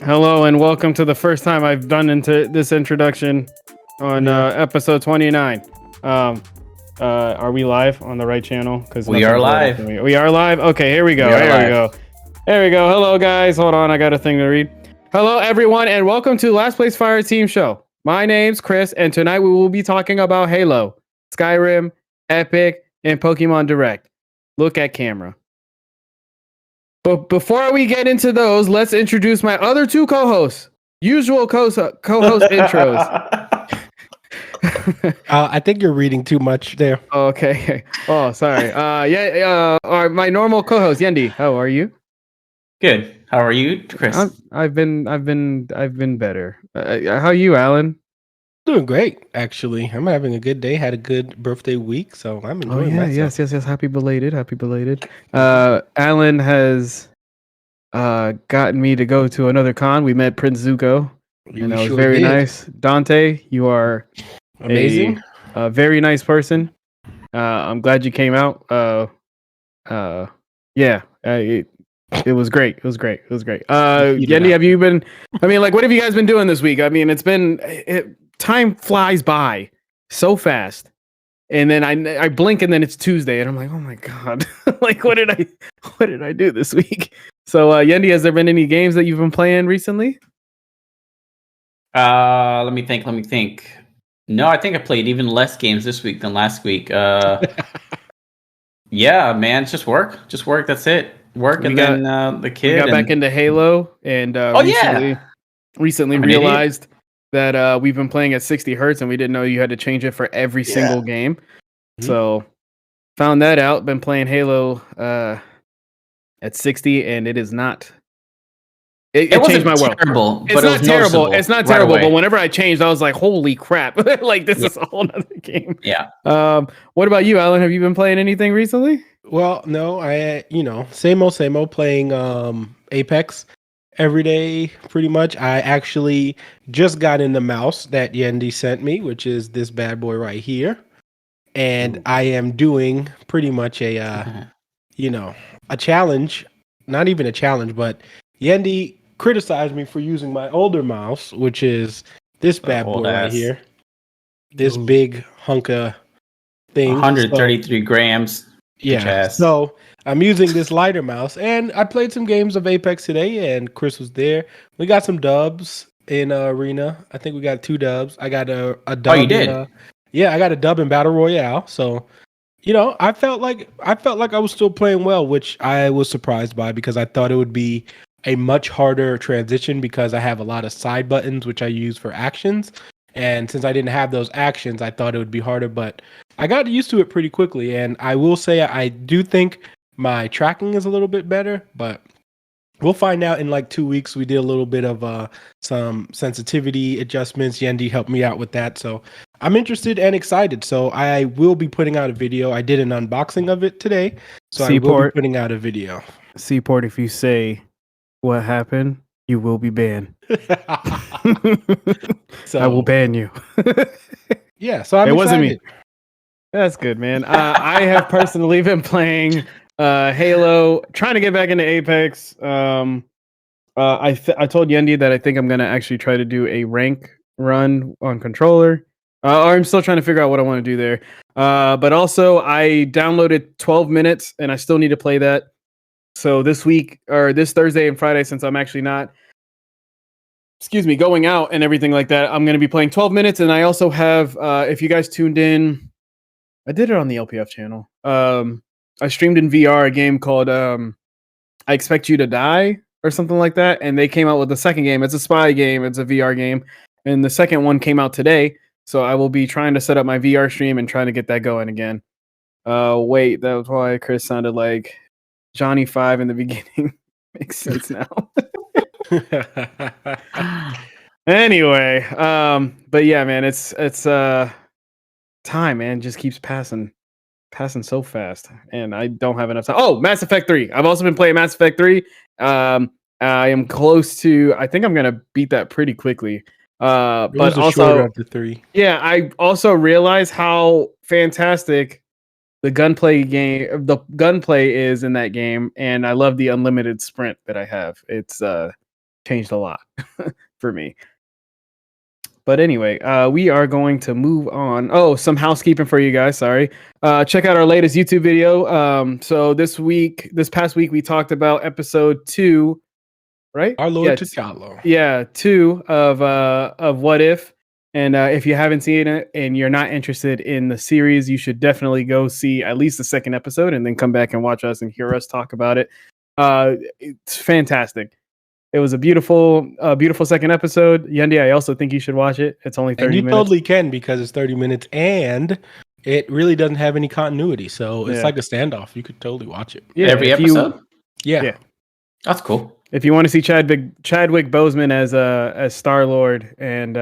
Hello and welcome to the first time I've done into this introduction on episode 29. Are we live on the right channel? Because we are live. We are live. Okay, here we go. There we go. Hello guys. Hold on, I got a thing to read. Hello everyone, and welcome to Last Place Fire Team Show. My name's Chris, and tonight we will be talking about Halo, Skyrim, Epic, and Pokemon Direct. Look at camera. But before we get into those, let's introduce my other two co-hosts. Usual co-host intros. I think you're reading too much there. Okay. Oh, sorry. My normal co-host Yendi. How are you? Good. How are you, Chris? I've been better. How are you, Alan? Doing great, actually. I'm having a good day. Had a good birthday week, so I'm enjoying myself. Yes. Happy belated. Alan has gotten me to go to another con. We met Prince Zuko, and that was very nice. Dante, you are amazing. A very nice person. I'm glad you came out. It was great. Yendi, have you been? I mean, like, what have you guys been doing this week? I mean, time flies by so fast, and then I blink, and then it's Tuesday, and I'm like, oh my god, like, what did I do this week? So, Yendi, has there been any games that you've been playing recently? Let me think. No, I think I played even less games this week than last week. Yeah, man, it's just work. That's it. Then the kid. We got back into Halo, and recently realized that we've been playing at 60 hertz, and we didn't know you had to change it for every single game. Mm-hmm. So found that out. Been playing Halo at 60, and it is not. It changed my world. Terrible, it's not terrible. It's not terrible. But whenever I changed, I was like, "Holy crap! Like this is a whole other game." Yeah. What about you, Alan? Have you been playing anything recently? Well, no. Same old. Playing Apex every day, pretty much. I actually just got in the mouse that Yendi sent me, which is this bad boy right here, and I am doing pretty much a challenge. Not even a challenge, but Yendi criticized me for using my older mouse, which is this bad boy right here. This big hunk of thing. 133 grams. Yeah. So I'm using this lighter mouse, and I played some games of Apex today, and Chris was there. We got some dubs in Arena. I think we got 2 dubs. I got a dub. Oh, you did? I got a dub in Battle Royale. So, I felt like I was still playing well, which I was surprised by because I thought it would be a much harder transition because I have a lot of side buttons, which I use for actions. And since I didn't have those actions, I thought it would be harder, but I got used to it pretty quickly. And I will say I do think my tracking is a little bit better, but we'll find out in like 2 weeks. We did a little bit of some sensitivity adjustments. Yendi helped me out with that. So I'm interested and excited. So I will be putting out a video. I did an unboxing of it today. So I will be putting out a video. Seaport, if you say what happened, you will be banned. So I will ban you. Yeah, so I'm excited. Wasn't me. That's good, man. I have personally been playing Halo, trying to get back into Apex. I told Yendi that I think I'm gonna actually try to do a rank run on controller. I'm still trying to figure out what I want to do there. But also I downloaded 12 minutes, and I still need to play that. So this week, or this Thursday and Friday, since I'm actually not, going out and everything like that, I'm going to be playing 12 minutes. And I also have, if you guys tuned in, I did it on the LPF channel. I streamed in VR a game called I Expect You to Die or something like that. And they came out with the second game. It's a spy game. It's a VR game. And the second one came out today. So I will be trying to set up my VR stream and trying to get that going again. Wait, that was why Chris sounded like Johnny 5 in the beginning. Makes sense now. Anyway, but yeah, man, it's time, man, just keeps passing so fast, and I don't have enough time. Oh, Mass Effect 3. I've also been playing Mass Effect 3. I am close to. I think I'm gonna beat that pretty quickly. But also after 3. Yeah, I also realize how fantastic the gunplay is in that game, and I love the unlimited sprint that I have. It's changed a lot for me. But anyway, we are going to move on. Oh, some housekeeping for you guys. Sorry. Check out our latest YouTube video. So this past week, we talked about episode 2, right? Our Lord T'Challa. Yeah, 2 of What If. And if you haven't seen it and you're not interested in the series, you should definitely go see at least the second episode and then come back and watch us and hear us talk about it. It's fantastic. It was a beautiful second episode. Yendi, I also think you should watch it. It's only 30 minutes. And you totally can because it's 30 minutes and it really doesn't have any continuity. So it's like a standoff. You could totally watch it. Yeah, every episode? Yeah. That's cool. If you want to see Chadwick Boseman as Star-Lord and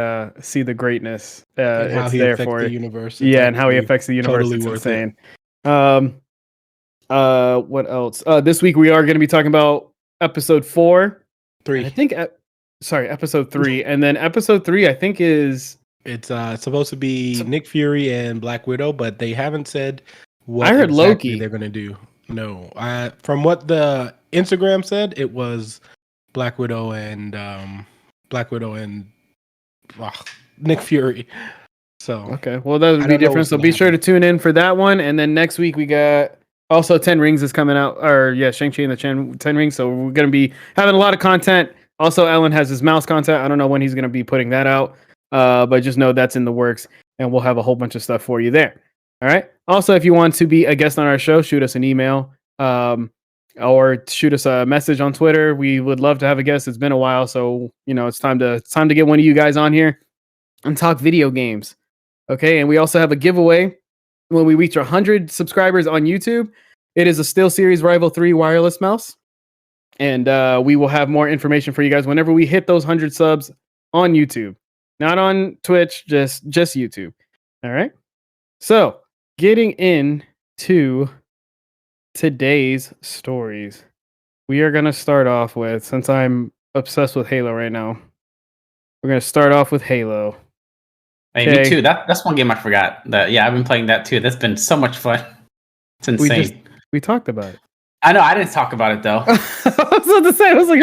see the greatness, it's there for the it. universe. Yeah, and how he affects the universe. Totally it's worth insane. What else? This week we are going to be talking about episode 4. 3. I think episode 3. And then episode 3 I think is it's supposed to be Nick Fury and Black Widow, but they haven't said what I heard exactly Loki they're going to do. No. From what the Instagram said, it was Black Widow and Nick Fury. So okay, well that would be different. So be sure to tune in for that one. And then next week we got also 10 Rings is coming out, or Shang-Chi and the 10 Rings. So we're going to be having a lot of content. Also, Ellen has his mouse content. I don't know when he's going to be putting that out, but just know that's in the works, and we'll have a whole bunch of stuff for you there. All right. Also, if you want to be a guest on our show, shoot us an email or shoot us a message on Twitter. We would love to have a guest. It's been a while, so it's time to get one of you guys on here and talk video games. Okay, and we also have a giveaway. When we reach 100 subscribers on YouTube, it is a SteelSeries Rival 3 wireless mouse. And we will have more information for you guys whenever we hit those 100 subs on YouTube. Not on Twitch, just YouTube. All right? So, getting into today's stories. We are going to start off with, since I'm obsessed with Halo right now, we're going to start off with Halo. Hey, me too. That's one game I forgot. I've been playing that too. That's been so much fun. It's insane. We talked about it. I know. I didn't talk about it though. I was about to say. I was like,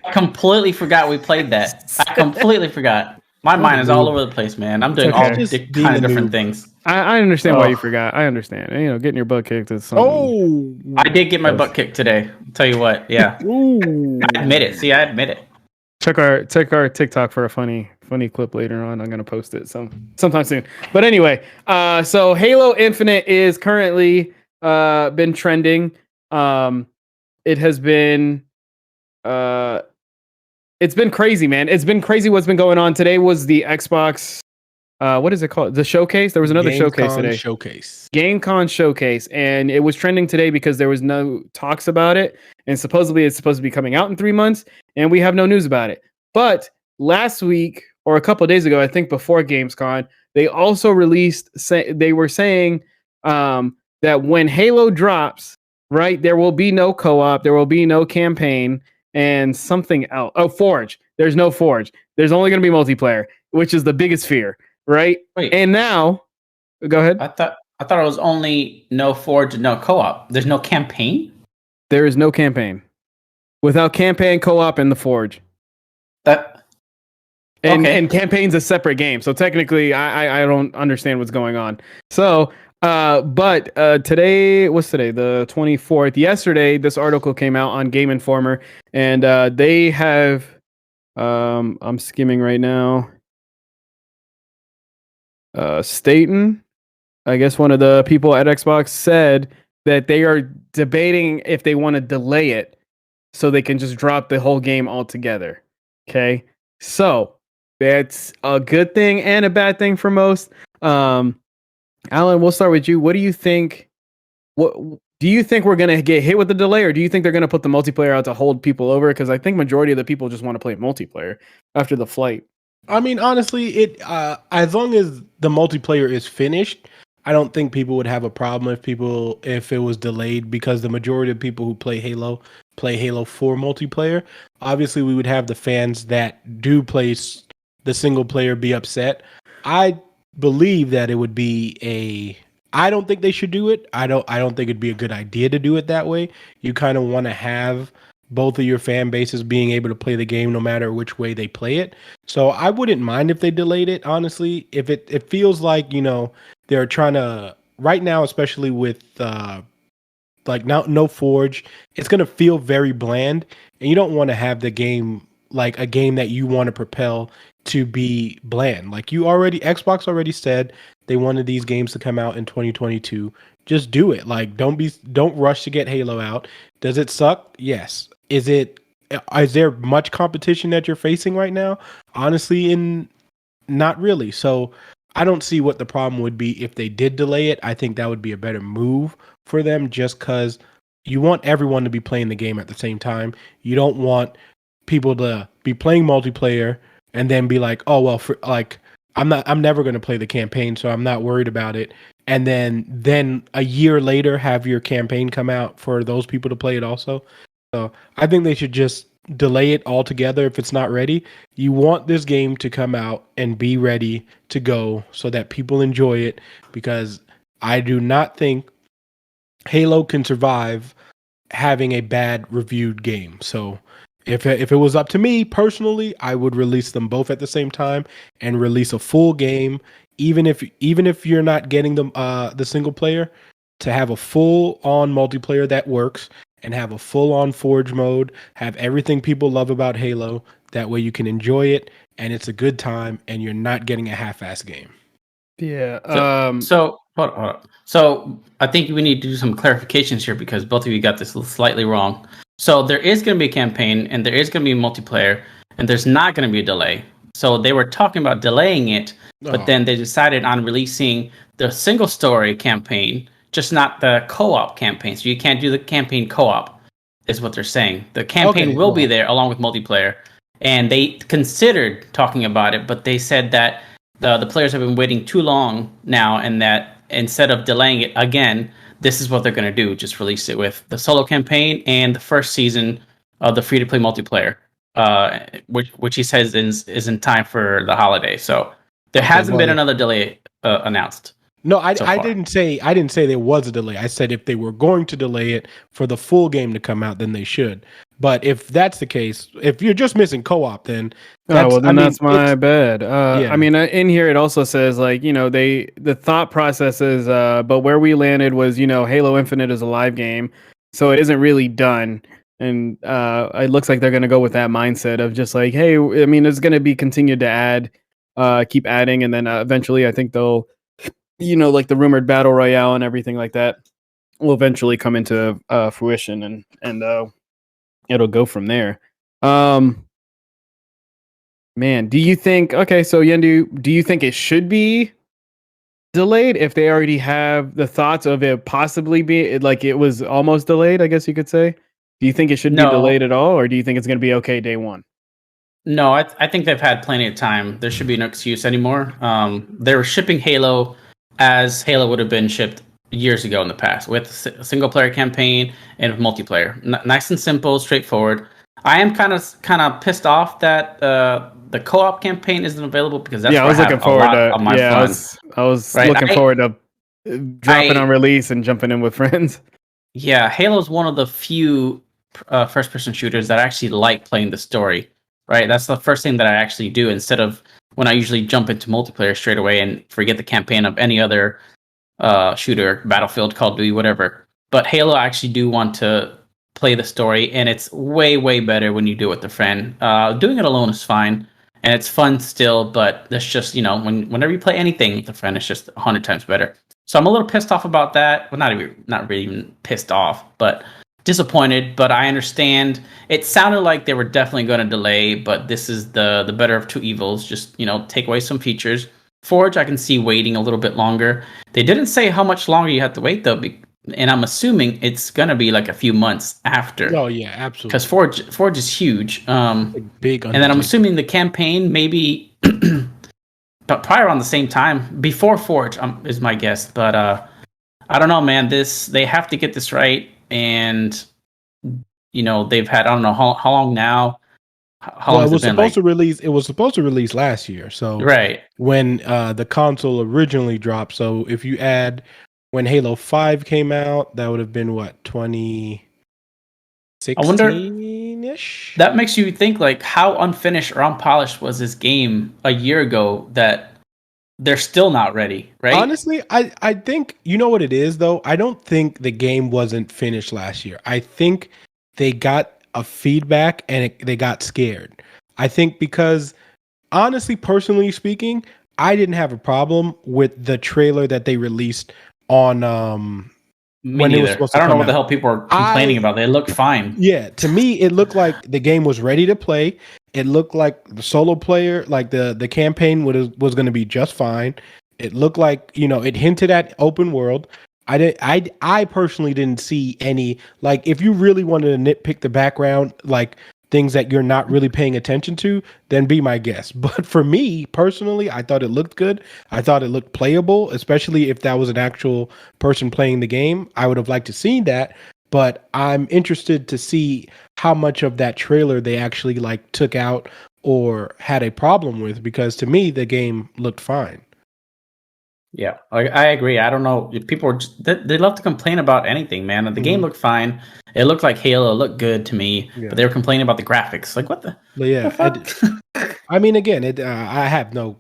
I completely forgot we played that. I completely forgot. My mind is all over the place, man. I'm doing all kind of different things. I understand why you forgot. I understand. Getting your butt kicked is something. I did get my butt kicked today. I'll tell you what. Yeah. I admit it. See, I admit it. Check our TikTok for a funny clip later on. I'm gonna post it sometime soon. But anyway, so Halo Infinite is currently been trending. It has been it's been crazy, man. It's been crazy what's been going on. Today was the Xbox what is it called? The showcase? There was another showcase today. Gamecons showcase, and it was trending today because there was no talks about it, and supposedly it's supposed to be coming out in 3 months, and we have no news about it. But last week or a couple of days ago, I think before Gamescom, they also released. They were saying that when Halo drops, right, there will be no co-op, there will be no campaign, and something else. Oh, Forge. There's no Forge. There's only going to be multiplayer, which is the biggest fear. Right. Wait. And now, go ahead. I thought it was only no Forge, no co-op. There's no campaign. There is no campaign. Without campaign, co-op, and the Forge. And campaign's a separate game. So technically, I don't understand what's going on. So, but today, what's today? The 24th. Yesterday, this article came out on Game Informer, and they have. I'm skimming right now. Staten, I guess one of the people at Xbox, said that they are debating if they want to delay it so they can just drop the whole game altogether. Okay, so that's a good thing and a bad thing for most. Alan, we'll start with you. What do you think? What do you think we're gonna get hit with the delay, or do you think they're gonna put the multiplayer out to hold people over? Because I think majority of the people just want to play multiplayer after the flight. I mean, honestly, as long as the multiplayer is finished, I don't think people would have a problem if it was delayed, because the majority of people who play Halo for multiplayer. Obviously, we would have the fans that do play the single player be upset. I believe that it would be I don't think they should do it. I don't think it'd be a good idea to do it that way. You kind of want to have both of your fan bases being able to play the game no matter which way they play it. So I wouldn't mind if they delayed it, honestly. If it feels like, they're trying to right now, especially with like now no Forge, it's gonna feel very bland, and you don't want to have the game like a game that you want to propel to be bland. Like Xbox already said they wanted these games to come out in 2022. Just do it. Like don't rush to get Halo out. Does it suck? Yes. Is there much competition that you're facing right now? Honestly, not really. So I don't see what the problem would be if they did delay it. I think that would be a better move for them, just because you want everyone to be playing the game at the same time. You don't want people to be playing multiplayer and then be like, oh well, I'm never going to play the campaign, so I'm not worried about it. And then a year later have your campaign come out for those people to play it also. So I think they should just delay it altogether if it's not ready. You want this game to come out and be ready to go so that people enjoy it, because I do not think Halo can survive having a bad reviewed game. So if it was up to me personally, I would release them both at the same time and release a full game, even if you're not getting the single player, to have a full on multiplayer that works and have a full on Forge mode, have everything people love about Halo. That way you can enjoy it and it's a good time and you're not getting a half-ass game. Yeah. So hold on. So I think we need to do some clarifications here, because both of you got this slightly wrong. So there is going to be a campaign and there is going to be a multiplayer, and there's not going to be a delay. So they were talking about delaying it, but then they decided on releasing the single story campaign, just not the co-op campaign. So you can't do the campaign co-op, is what they're saying. The campaign will be there along with multiplayer. And they considered talking about it, but they said that the players have been waiting too long now, and that instead of delaying it again, this is what they're going to do. Just release it with the solo campaign and the first season of the free-to-play multiplayer, which he says is in time for the holiday. So there hasn't been another delay announced. No, I didn't say there was a delay. I said if they were going to delay it for the full game to come out, then they should. But if that's the case, if you're just missing co-op, then that's my bad. Yeah. I mean, in here it also says like, the thought process is, but where we landed was, Halo Infinite is a live game, so it isn't really done. And it looks like they're going to go with that mindset of just like, hey, I mean, it's going to be continued to add, keep adding, and then eventually I think they'll, like the rumored battle royale and everything like that will eventually come into fruition, and it'll go from there. Man, do you think? Okay, so Yendu, do you think it should be delayed if they already have the thoughts of it possibly be like it was almost delayed? I guess you could say. Do you think it should be delayed at all, or do you think it's going to be okay day one? No, I think they've had plenty of time. There should be no excuse anymore. They were shipping Halo as Halo would have been shipped years ago in the past, with a single player campaign and multiplayer. Nice and simple, straightforward. I am kind of pissed off that the co-op campaign isn't available, because that's I was looking forward to I was looking forward to dropping on release and jumping in with friends. Yeah, Halo is one of the few first-person shooters that I actually like playing the story. Right, that's the first thing that I actually do, instead of when I usually jump into multiplayer straight away and forget the campaign of any other shooter, Battlefield, Call of Duty, whatever. But Halo, I actually do want to play the story, and it's way, way better when you do it with a friend. Doing it alone is fine, and it's fun still, but that's just, whenever you play anything with a friend, it's just 100 times better. So I'm a little pissed off about that. Well, not really even pissed off, but disappointed. But I understand. It sounded like they were definitely going to delay, but this is the better of two evils. Just, take away some features. Forge, I can see waiting a little bit longer. They didn't say how much longer you have to wait, though, and I'm assuming it's going to be like a few months after. Oh, yeah, absolutely. Because Forge is huge. Big. And then I'm assuming the campaign maybe but probably around the same time, before Forge, is my guess. But I don't know, man. They have to get this right. And, they've had, I don't know, how long now? How long it was supposed to release. It was supposed to release last year. So right when the console originally dropped. So if you add when Halo 5 came out, that would have been what, 2016? ish. That makes you think, like, how unfinished or unpolished was this game a year ago that they're still not ready, right? Honestly, I think you know what it is though. I don't think the game wasn't finished last year. I think they got a feedback and they got scared. I think because honestly, personally speaking, I didn't have a problem with the trailer that they released on Me when it was neither. supposed I to don't know come what the out. hell people are complaining about. They look fine. Yeah, to me, it looked like the game was ready to play. It looked like the solo player, like the campaign was going to be just fine. It looked like it hinted at open world. I personally didn't see any like if you really wanted to nitpick the background, like things that you're not really paying attention to, then be my guest. But for me personally, I thought it looked good. I thought it looked playable, especially if that was an actual person playing the game. I would have liked to see that. But I'm interested to see how much of that trailer they actually like took out or had a problem with, because to me the game looked fine. Yeah, I agree. I don't know. People are they love to complain about anything, man. The game looked fine. It looked like Halo. It looked good to me. Yeah. But they were complaining about the graphics. Like, what the? But yeah, the fuck? I mean, again, I had no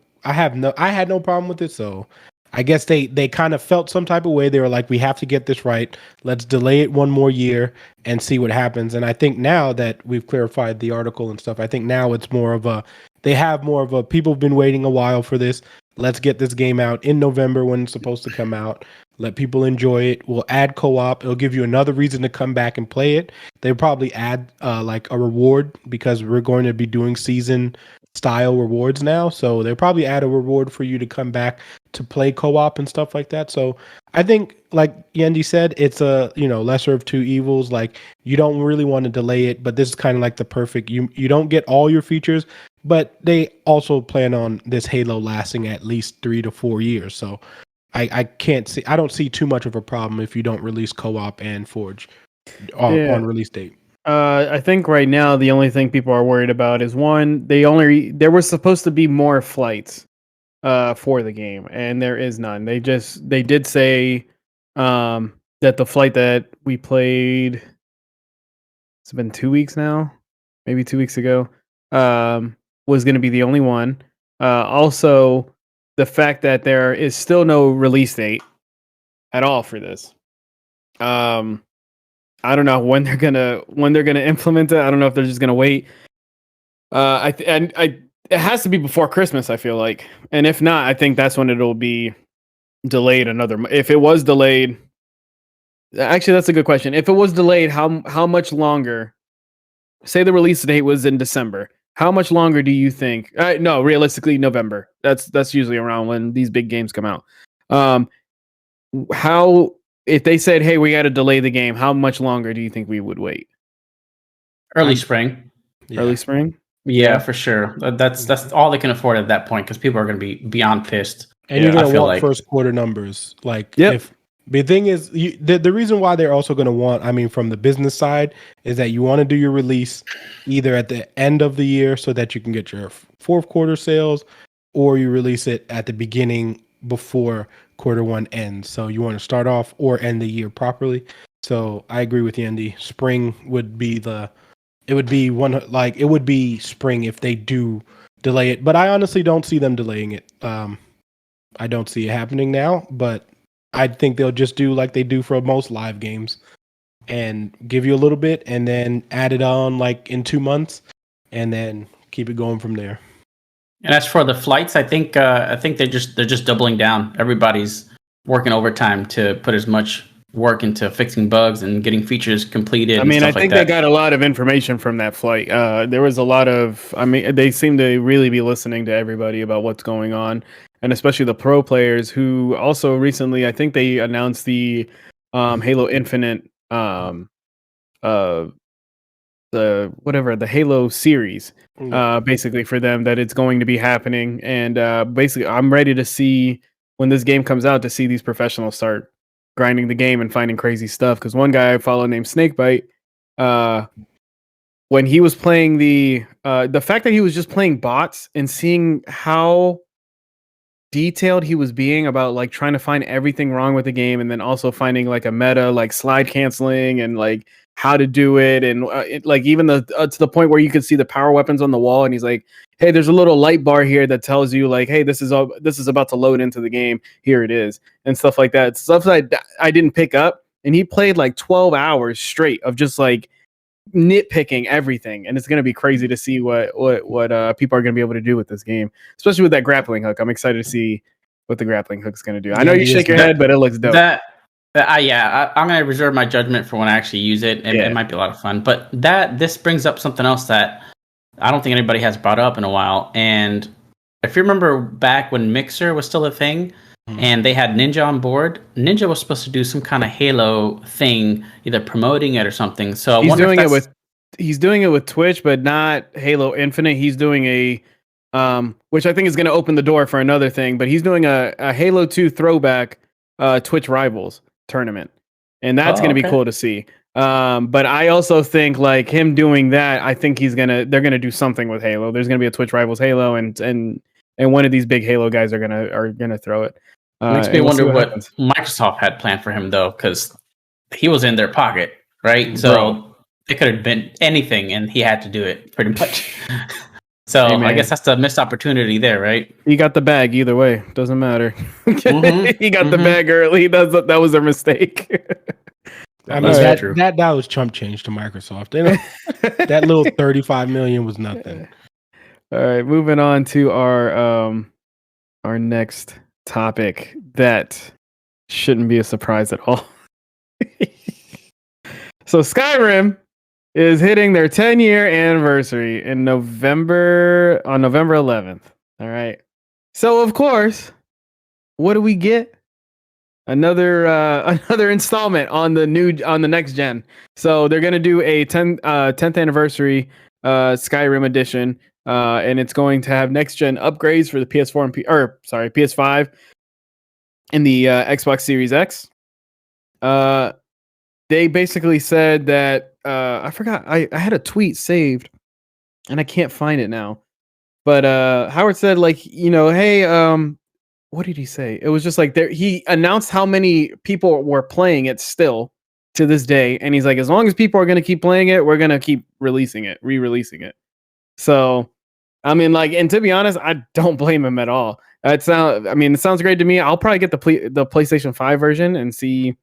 problem with it. So I guess they kind of felt some type of way. They were like, we have to get this right. Let's delay it one more year and see what happens. And I think now that we've clarified the article and stuff, I think now it's more of a people have been waiting a while for this. Let's get this game out in November when it's supposed to come out. Let people enjoy it. We'll add co-op. It'll give you another reason to come back and play it. They'll probably add like a reward because we're going to be doing season style rewards now. So they'll probably add a reward for you to come back to play co-op and stuff like that. So I think, like Yendi said, it's a lesser of two evils. Like you don't really want to delay it, but this is kind of like the perfect. You don't get all your features, but they also plan on this Halo lasting at least 3 to 4 years. So I don't see too much of a problem if you don't release co-op and Forge on release date. I think right now the only thing people are worried about is one, there were supposed to be more flights for the game, and there is none. They did say that the flight that we played, it's been 2 weeks now, maybe 2 weeks ago, was going to be the only one. Also, the fact that there is still no release date at all for this. I don't know when they're gonna implement it. I don't know if they're just gonna wait. It has to be before Christmas, I feel like, and if not, I think that's when it'll be delayed another. If it was delayed, actually, that's a good question. If it was delayed, how much longer? Say the release date was in December. How much longer do you think? No, realistically, November. That's usually around when these big games come out. How if they said, "Hey, we got to delay the game," how much longer do you think we would wait? Early spring. Yeah. Early spring? Yeah, for sure. That's all they can afford at that point because people are going to be beyond pissed. And you're going I to feel want like first quarter numbers. Like Yep. if the thing is, the reason why they're also going to want, I mean, from the business side, is that you want to do your release either at the end of the year so that you can get your fourth quarter sales, or you release it at the beginning before quarter one ends. So you want to start off or end the year properly. So I agree with Yendi. Spring would be it would be spring if they do delay it. But I honestly don't see them delaying it. I don't see it happening now, but I think they'll just do like they do for most live games and give you a little bit and then add it on like in 2 months and then keep it going from there. And as for the flights, I think they're just doubling down. Everybody's working overtime to put as much work into fixing bugs and getting features completed. I mean, I and stuff think like they that. got a lot of information from that flight. There was a lot of, they seem to really be listening to everybody about what's going on, and especially the pro players who also recently, I think they announced the Halo Infinite, the Halo series, basically for them, that it's going to be happening. And basically, I'm ready to see when this game comes out to see these professionals start grinding the game and finding crazy stuff. Because one guy I follow named Snakebite, when he was playing the fact that he was just playing bots and seeing how detailed he was being about like trying to find everything wrong with the game, and then also finding like a meta like slide canceling and like how to do it, and like even the to the point where you could see the power weapons on the wall, and he's like, hey, there's a little light bar here that tells you like, hey, this is about to load into the game, here it is, and stuff like that, stuff that I didn't pick up. And he played like 12 hours straight of just like nitpicking everything, and it's going to be crazy to see what people are going to be able to do with this game, especially with that grappling hook. I'm excited to see what the grappling hook is going to do. I know you shake your head, but it looks dope. I'm going to reserve my judgment for when I actually use it. It might be a lot of fun, but this brings up something else that I don't think anybody has brought up in a while. And if you remember back when Mixer was still a thing, and they had Ninja on board, Ninja was supposed to do some kind of Halo thing, either promoting it or something. So he's doing it with Twitch, but not Halo Infinite. He's doing a which I think is going to open the door for another thing, but he's doing a Halo 2 throwback Twitch Rivals tournament, and that's going to be cool to see. But I also think like him doing that, I think they're gonna do something with Halo. There's gonna be a Twitch Rivals Halo, and one of these big Halo guys are gonna throw it. Makes me wonder what Microsoft had planned for him though, because he was in their pocket, right? So it could have been anything, and he had to do it pretty much. So I guess that's the missed opportunity there, right? He got the bag either way. Doesn't matter. He got the bag early. That was a mistake. I mean, that was chump change to Microsoft. That little 35 million was nothing. All right, moving on to our next topic that shouldn't be a surprise at all. So Skyrim is hitting their 10-year anniversary on November 11th. All right. So of course, what do we get? Another installment on the next gen. So they're gonna do a 10th anniversary Skyrim edition, and it's going to have next gen upgrades for the PS4 and PS5 and the Xbox Series X. They basically said that I forgot. I had a tweet saved, and I can't find it now. But Howard said like, hey, what did he say? It was just like he announced how many people were playing it still to this day, and he's like, as long as people are going to keep playing it, we're going to keep re-releasing it. So, I mean, like, and to be honest, I don't blame him at all. It sounds great to me. I'll probably get the PlayStation 5 version and see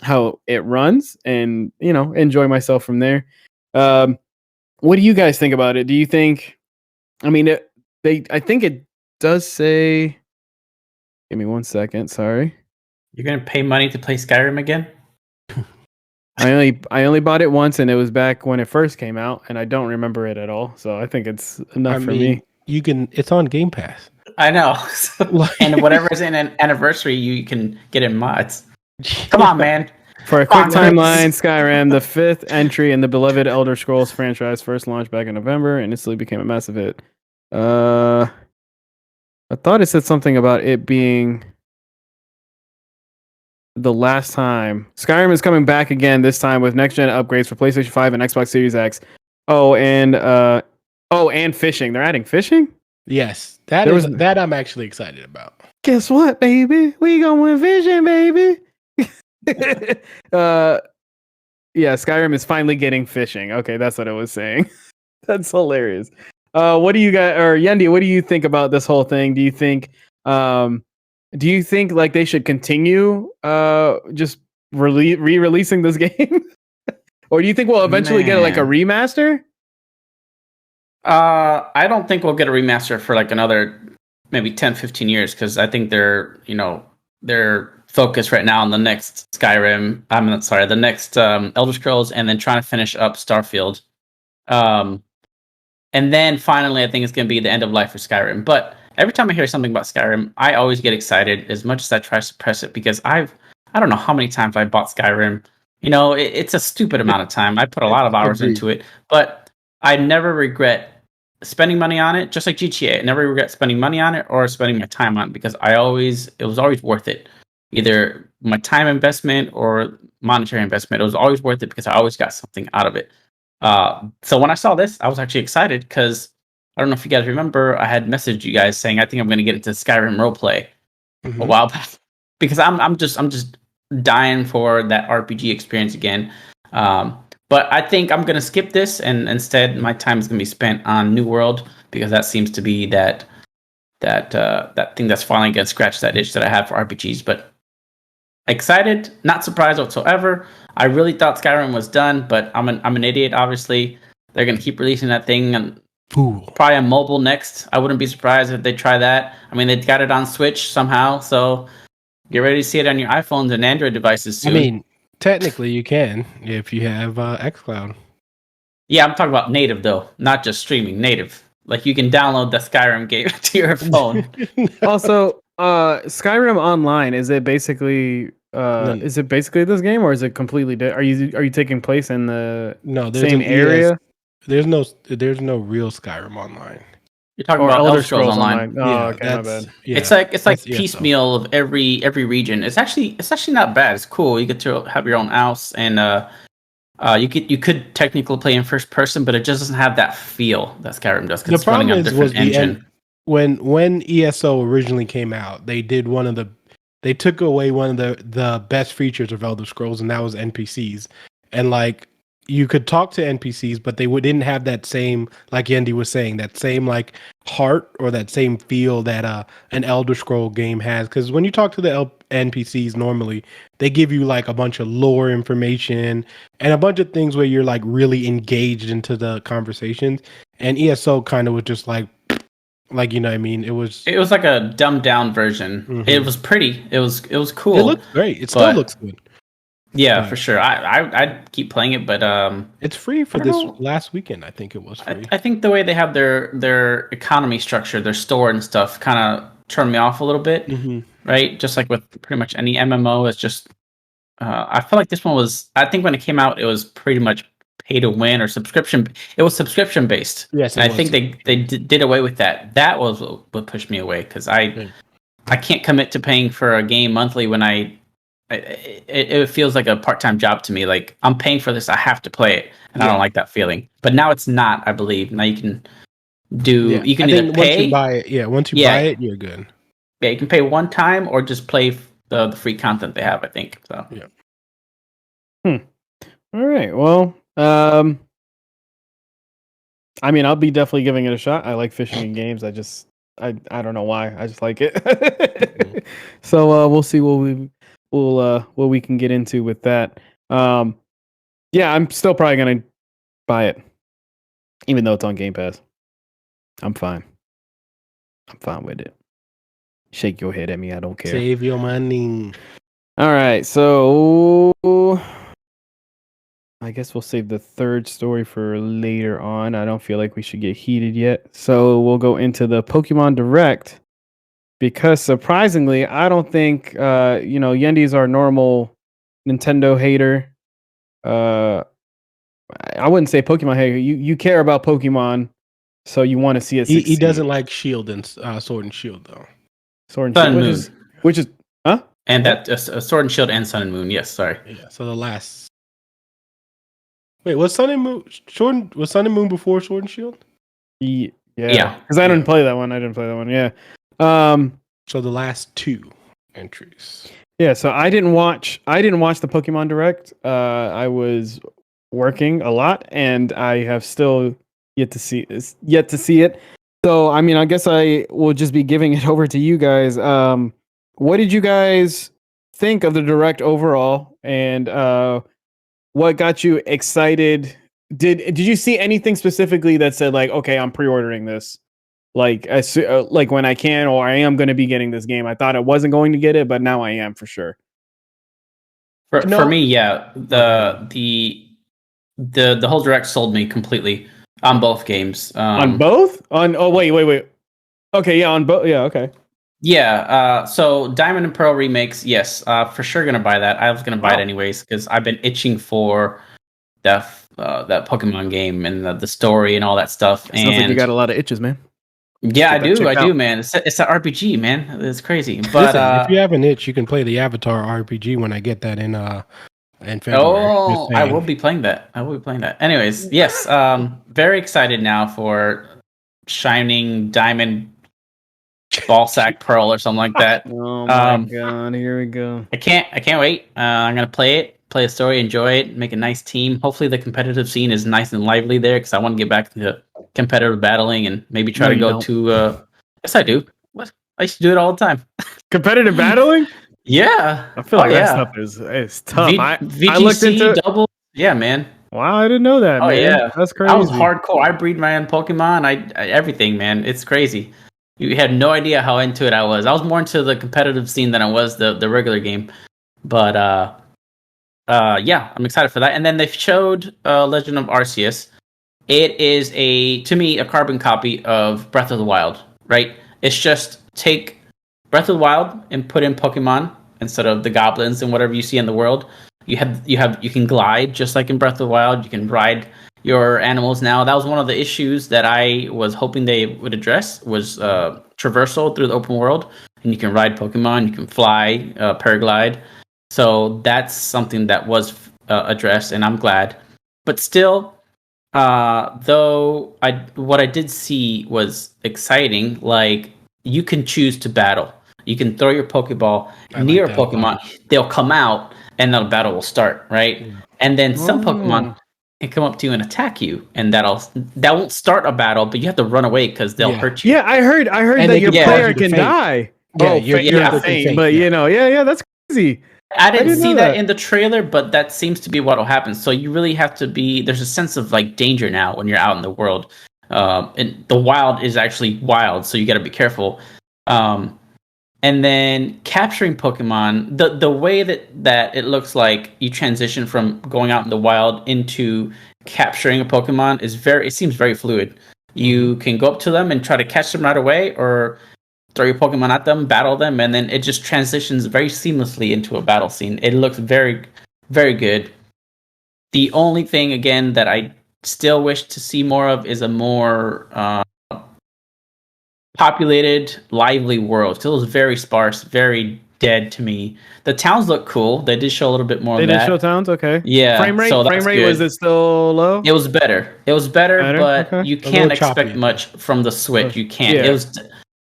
how it runs, and enjoy myself from there. What do you guys think about it? Do you think? I mean, I think it does say. Give me 1 second. Sorry. You're gonna pay money to play Skyrim again? I only bought it once, and it was back when it first came out, and I don't remember it at all. So I think it's enough for me. It's on Game Pass. I know. And whatever's in an anniversary, you can get in mods. Come on, man. For a quick timeline, Skyrim, the 5th entry in the beloved Elder Scrolls franchise, first launched back in November and instantly became a massive hit. I thought it said something about it being the last time. Skyrim is coming back again, this time with next-gen upgrades for PlayStation 5 and Xbox Series X. And fishing. They're adding fishing? Yes. That I'm actually excited about. Guess what, baby? We going fishing, baby. Skyrim is finally getting fishing. Okay, that's what it was saying. That's hilarious. What do you guys, or Yendi, what do you think about this whole thing? Do you think like they should continue just re-releasing this game? Or do you think we'll eventually get like a remaster? I don't think we'll get a remaster for like another maybe 10, 15 years, because I think they're focused right now on the next Skyrim. The next Elder Scrolls, and then trying to finish up Starfield. And then finally, I think it's going to be the end of life for Skyrim. But every time I hear something about Skyrim, I always get excited, as much as I try to suppress it, because I don't know how many times I bought Skyrim. It's a stupid amount of time. I put a lot of hours into it, but I never regret spending money on it, just like GTA. I never regret spending money on it or spending my time on it, because it was always worth it. Either my time investment or monetary investment, it was always worth it because I always got something out of it. So when I saw this, I was actually excited because, I don't know if you guys remember, I had messaged you guys saying I think I'm going to get into Skyrim roleplay a while back because I'm just dying for that RPG experience again. But I think I'm going to skip this, and instead my time is going to be spent on New World because that seems to be that thing that's finally going to scratch that itch that I have for RPGs. But excited, not surprised whatsoever. I really thought Skyrim was done, but I'm an idiot. Obviously, they're going to keep releasing that thing and probably on mobile next. I wouldn't be surprised if they try that. I mean, they got it on Switch somehow, so get ready to see it on your iPhones and Android devices soon. I mean, technically you can if you have xCloud. Yeah, I'm talking about native though, not just streaming. Native, like you can download the Skyrim game to your phone. Also, Skyrim Online, is it basically this game, or is it completely are you taking place in the same area? There's no real Skyrim Online. You're talking about Elder Scrolls Online. Oh, yeah, okay, my bad. Yeah, it's like piecemeal of every region. It's actually not bad. It's cool. You get to have your own house, and you could technically play in first person, but it just doesn't have that feel that Skyrim does. The problem was when ESO originally came out, they took away one of the best features of Elder Scrolls, and that was NPCs. And like, you could talk to NPCs, but they didn't have that same, like Yendi was saying, that same like heart or that same feel that an Elder Scroll game has. Because when you talk to the NPCs normally, they give you like a bunch of lore information and a bunch of things where you're like really engaged into the conversations. And ESO kind of was just like you know what I mean? It was like a dumbed down version. Mm-hmm. It was pretty. It was cool. It looked great. It still looks good. Yeah, for sure. I'd keep playing it, but it's free for this last weekend. I think it was free. I think the way they have their economy structure, their store and stuff, kind of turned me off a little bit. Mm-hmm. Right, just like with pretty much any MMO, it's just I feel like this one was. I think when it came out, it was pretty much pay to win or subscription. It was subscription based. Yes, and I think they did away with that. That was what pushed me away because I can't commit to paying for a game monthly when it feels like a part-time job to me. Like, I'm paying for this, I have to play it, and I don't like that feeling. But now it's not, I believe. Now you can you can either pay. Once you buy it, once you buy it, you're good. Yeah, you can pay one time or just play the free content they have, I think. So yeah. All right. Well, I mean, I'll be definitely giving it a shot. I like fishing in games. I don't know why. I just like it. So we'll see what we can get into with that. Yeah, I'm still probably gonna buy it, even though it's on Game Pass. I'm fine with it. Shake your head at me. I don't care. Save your money. All right, so I guess we'll save the third story for later on. I don't feel like we should get heated yet, so we'll go into the Pokemon Direct. Because surprisingly, I don't think Yendi's our normal Nintendo hater. I wouldn't say Pokemon hater. You care about Pokemon, so you want to see it succeed. He doesn't like Shield and Sword and Shield though. Sword and Shield, which is and that Sword and Shield and Sun and Moon. Yes, sorry. Yeah. So the last. Wait, was Sun and Moon was Sun and Moon before Sword and Shield? Yeah. Because I didn't play that one. Yeah. So the last two entries. Yeah, so I didn't watch the Pokemon Direct. I was working a lot, and I have still yet to see it. So I mean, I guess I will just be giving it over to you guys. What did you guys think of the Direct overall, and what got you excited? Did you see anything specifically that said like, okay, I'm pre-ordering this? Like when I can, or I am going to be getting this game. I thought I wasn't going to get it, but now I am for sure. For me, yeah, the whole Direct sold me completely on both games. On both? Wait. Okay, yeah, on both. Yeah, okay. Yeah. So Diamond and Pearl remakes, yes, for sure gonna buy that. I was gonna buy it anyways because I've been itching for that Pokemon game and the story and all that stuff. Sounds like you got a lot of itches, man. Yeah, I do, man. It's an RPG, man. It's crazy. But listen, if you have an itch, you can play the Avatar RPG when I get that in February. Oh, I will be playing that. Anyways, yes, very excited now for Shining Diamond Ball Sack Pearl or something like that. Oh my god, here we go. I can't wait. I'm gonna play the story, enjoy it, make a nice team. Hopefully the competitive scene is nice and lively there, because I want to get back to competitive battling and maybe try to go to yes I do. What? I used to do it all the time. Competitive battling? Yeah. I feel like that stuff is tough. VGC, I looked into double. Yeah, man. Wow, I didn't know that. Oh man. yeah, that's crazy. I was hardcore. I breed my own Pokemon. I everything, man. It's crazy. You had no idea how into it I was. I was more into the competitive scene than I was the regular game. But yeah, I'm excited for that. And then they showed Legend of Arceus. It is to me a carbon copy of Breath of the Wild, right? It's just take Breath of the Wild and put in Pokemon instead of the goblins and whatever you see in the world. You can glide just like in Breath of the Wild. You can ride your animals now. That was one of the issues that I was hoping they would address, was traversal through the open world. And you can ride Pokemon, you can fly, paraglide. So that's something that was addressed, and I'm glad. But still, though, what I did see was exciting. Like, you can choose to battle. You can throw your Pokeball near a Pokemon. They'll come out, and the battle will start, right? Yeah. And then some Pokemon can come up to you and attack you, and that won't start a battle, but you have to run away because they'll hurt you. Yeah, I heard that your player can die. Yeah, you're faint, but that's crazy. I didn't see that in the trailer, but that seems to be what will happen. So you really have to there's a sense of like danger now when you're out in the world. And the wild is actually wild, so you got to be careful. And then capturing Pokemon, the way that it looks like you transition from going out in the wild into capturing a Pokemon it seems very fluid. You can go up to them and try to catch them right away, or throw your Pokemon at them, battle them, and then it just transitions very seamlessly into a battle scene. It looks very, very good. The only thing, again, that I still wish to see more of is a more populated, lively world. It feels very sparse, very dead to me. The towns look cool. They did show a little bit more of that. They did show towns? Okay. Yeah. Frame rate, was it still low? It was better. But you can't expect much from the Switch. You can't. Yeah. It was...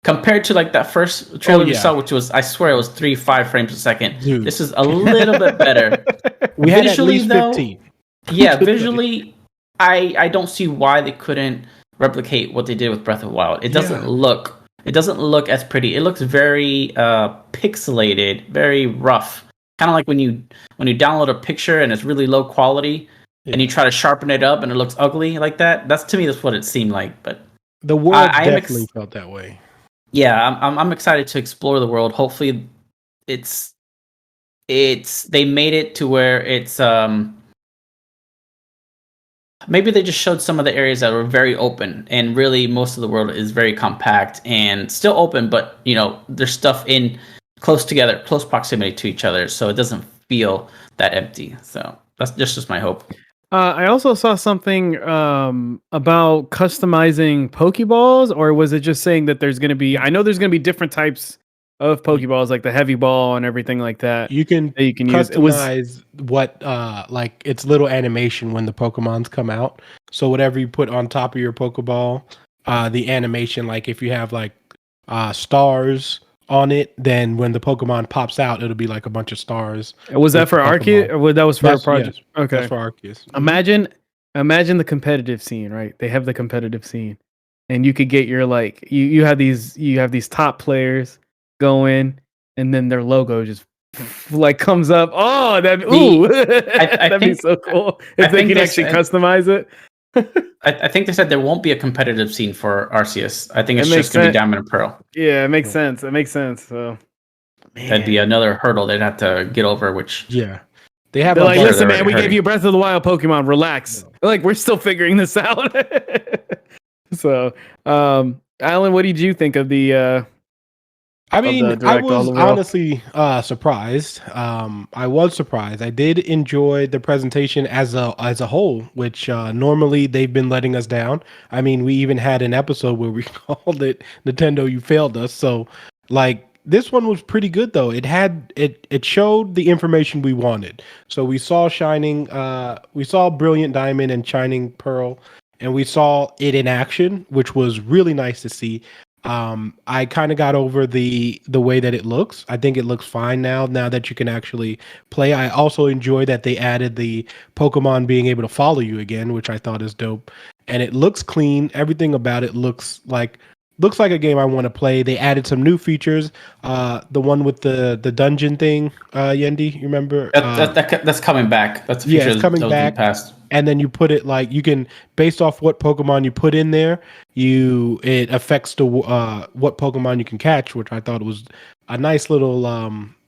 Compared to like that first trailer we saw, which was, I swear it was 3-5 frames a second. Dude. This is a little bit better. We had at least 15. Yeah, visually, I don't see why they couldn't replicate what they did with Breath of the Wild. It doesn't look as pretty. It looks very pixelated, very rough. Kind of like when you download a picture and it's really low quality, and you try to sharpen it up and it looks ugly like that. That's what it seemed like. But the world definitely felt that way. Yeah, I'm excited to explore the world. Hopefully, they made it to where it's maybe they just showed some of the areas that were very open, and really most of the world is very compact and still open, but there's stuff in close proximity to each other, so it doesn't feel that empty. So that's just my hope. I also saw something about customizing Pokeballs, or was it just saying that there's going to be... I know there's going to be different types of Pokeballs, like the heavy ball and everything like that. You can customize what, like its little animation when the Pokemons come out. So whatever you put on top of your Pokeball, the animation, like if you have like stars on it, then when the Pokemon pops out, it'll be like a bunch of stars. Was that for Arceus? Or that was for a project? Yes, okay, that's for Arceus. Imagine the competitive scene, right? They have the competitive scene, and you could get your like you have these top players go in, and then their logo just like comes up. Oh, that'd be so cool if they could actually customize it. I think they said there won't be a competitive scene for Arceus. I think it's just going to be Diamond and Pearl. Yeah, it makes sense. It makes sense. So that'd be another hurdle they'd have to get over. Which they have. They're like, listen, man, we gave you Breath of the Wild Pokemon. Relax. Like, we're still figuring this out. So, Alan, what did you think of the? I mean, I was honestly surprised. I was surprised. I did enjoy the presentation as a whole, which normally they've been letting us down. I mean, we even had an episode where we called it Nintendo, You Failed Us. So, like, this one was pretty good though. It showed the information we wanted. So we saw Brilliant Diamond and Shining Pearl, and we saw it in action, which was really nice to see. I kind of got over the way that it looks. I think it looks fine now that you can actually play. I also enjoy that they added the Pokemon being able to follow you again, which I thought is dope. And it looks clean. Everything about it looks like a game I want to play. They added some new features. The one with the dungeon thing, Yendi, you remember? That's coming back. That's a feature it's coming back. Past. And then you put it like you can, based off what Pokemon you put in there, it affects the what Pokemon you can catch, which I thought was a nice little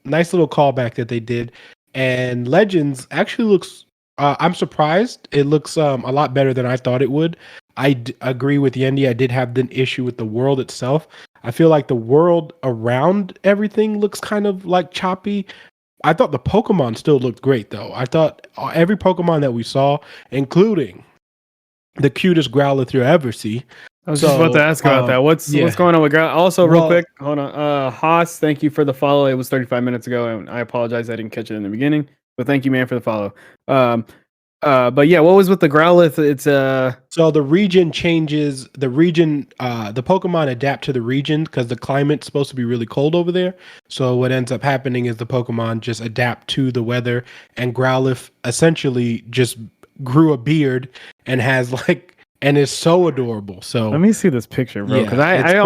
callback that they did. And Legends actually looks. I'm surprised. It looks a lot better than I thought it would. Agree with Yendi. I did have an issue with the world itself. I feel like the world around everything looks kind of like choppy. I thought the Pokemon still looked great, though. I thought every Pokemon that we saw, including the cutest Growlithe you'll ever see. I was just about to ask about that. What's going on with Growlithe? Also, real quick, hold on. Haas, thank you for the follow. It was 35 minutes ago, and I apologize I didn't catch it in the beginning. But thank you, man, for the follow. But yeah, what was with the Growlithe? It's So the region changes. The Pokemon adapt to the region because the climate's supposed to be really cold over there. So what ends up happening is the Pokemon just adapt to the weather, and Growlithe essentially just grew a beard and has and is so adorable. So let me see this picture, bro, because I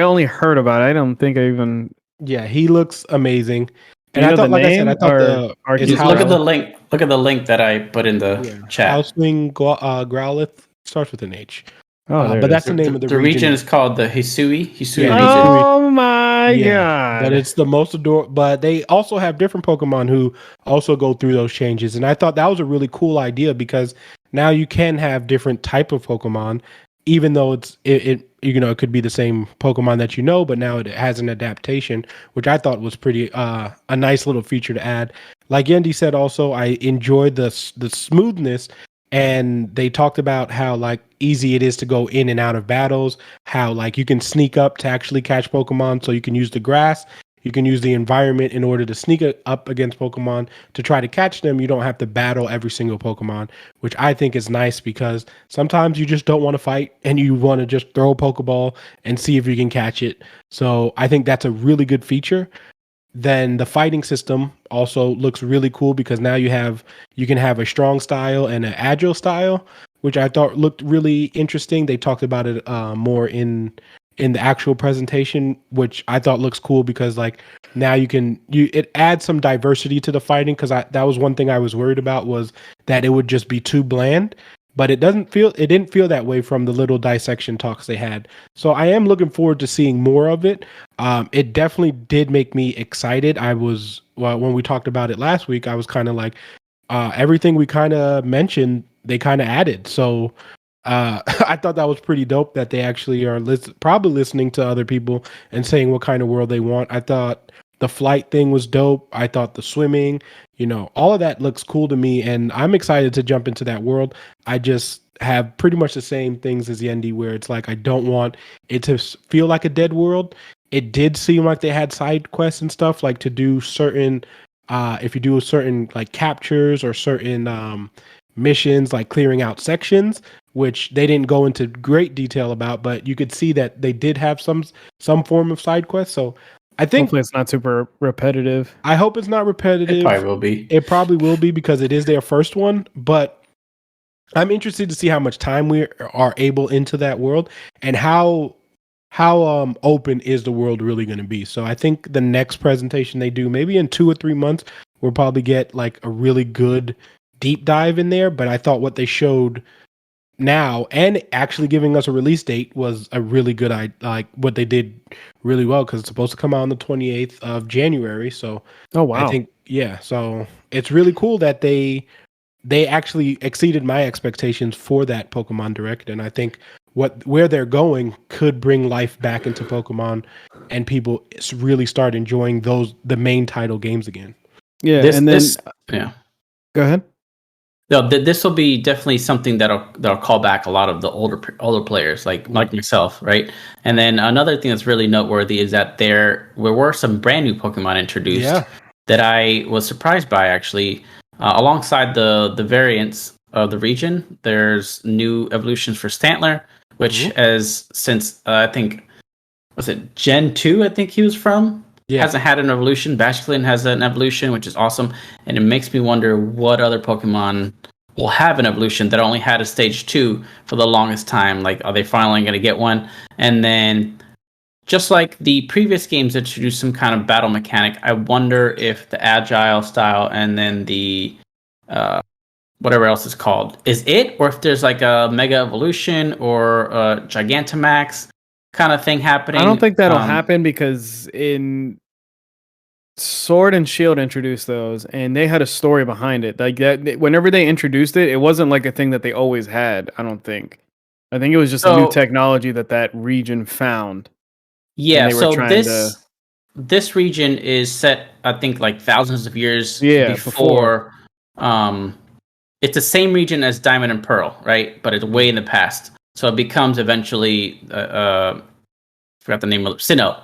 only heard about it. I don't think I even. Yeah, he looks amazing. And I thought, like I said, I thought look at the link. Look at the link that I put in the chat. Housewing Growlithe starts with an H. Oh, but that's the name of the region. The region is called the Hisui region. Oh my god! But it's the most adorable. But they also have different Pokemon who also go through those changes, and I thought that was a really cool idea because now you can have different type of Pokemon, even though it could be the same Pokemon that you know, but now it has an adaptation, which I thought was pretty a nice little feature to add. Like Yendi said, also I enjoyed the smoothness, and they talked about how easy it is to go in and out of battles, how you can sneak up to actually catch Pokemon, so you can use the grass. You can use the environment in order to sneak up against Pokemon to try to catch them. You don't have to battle every single Pokemon, which I think is nice because sometimes you just don't want to fight and you want to just throw a Pokeball and see if you can catch it. So I think that's a really good feature. Then the fighting system also looks really cool because now you can have a strong style and an agile style, which I thought looked really interesting. They talked about it more in the actual presentation, which I thought looks cool because now it adds some diversity to the fighting, because that was one thing I was worried about, was that it would just be too bland, but it didn't feel that way from the little dissection talks they had. So I am looking forward to seeing more of it. It definitely did make me excited. When we talked about it last week, I was kind of everything we kind of mentioned, they kind of added. So I thought that was pretty dope that they actually are probably listening to other people and saying what kind of world they want. I thought the flight thing was dope. I thought the swimming, all of that looks cool to me, and I'm excited to jump into that world. I just have pretty much the same things as Yendi, where it's I don't want it to feel like a dead world. It did seem like they had side quests and stuff, to do certain, if you do certain captures or certain missions, clearing out sections, which they didn't go into great detail about, but you could see that they did have some form of side quest. So I think hopefully it's not super repetitive. I hope it's not repetitive. It probably will be. It probably will be because it is their first one, but I'm interested to see how much time we are able into that world and how open is the world really going to be. So I think the next presentation they do, maybe in 2 or 3 months, we'll probably get a really good deep dive in there. But I thought what they showed now and actually giving us a release date was a really good what they did really well, because it's supposed to come out on the 28th of January. So oh wow, I think so it's really cool that they actually exceeded my expectations for that Pokemon Direct, and I think where they're going could bring life back into Pokemon and people really start enjoying the main title games again. Yeah, go ahead. No, this will be definitely something that'll call back a lot of the older players like myself, right? And then another thing that's really noteworthy is that there were some brand new Pokemon introduced that I was surprised by, actually. Alongside the variants, the region. There's new evolutions for Stantler, which has since I think was it Gen 2, I think he was from. Yeah. Hasn't had an evolution. Basculin has an evolution, which is awesome. And it makes me wonder what other Pokemon will have an evolution that only had a stage 2 for the longest time. Like, are they finally going to get one? And then, just like the previous games introduced some kind of battle mechanic, I wonder if the agile style and then the whatever else is called is it, or if there's like a Mega Evolution or a Gigantamax kind of thing happening. I don't think that'll happen because in Sword and Shield introduced those, and they had a story behind it. Like that, whenever they introduced it, it wasn't like a thing that they always had. I don't think. I think it was just a new technology that region found. Yeah. So this region is set, I think, like thousands of years before. It's the same region as Diamond and Pearl, right? But it's way in the past. So it becomes eventually, forgot the name of it, Sinnoh,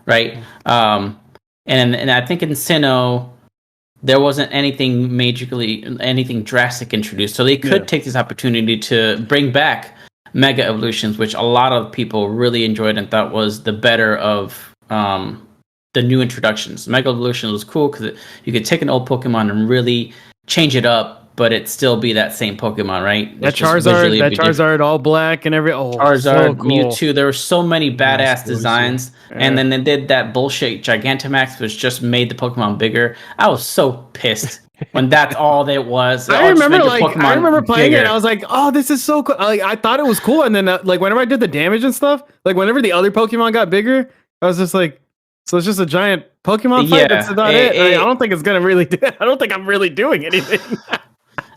right? And I think in Sinnoh, there wasn't anything drastic introduced. So they could take this opportunity to bring back Mega Evolutions, which a lot of people really enjoyed and thought was the better of the new introductions. Mega Evolution was cool because you could take an old Pokemon and really change it up, but it still be that same Pokemon, right? That Charizard all black and Charizard, so cool. Mewtwo. There were so many badass designs, and then they did that bullshit Gigantamax, which just made the Pokemon bigger. I was so pissed when that's all it was. I remember playing it. And I was like, "Oh, this is so cool!" Like, I thought it was cool, and then like whenever I did the damage and stuff, like whenever the other Pokemon got bigger, I was just like, "So it's just a giant Pokemon fight? That's about it." I don't think it's gonna really. I don't think I'm really doing anything.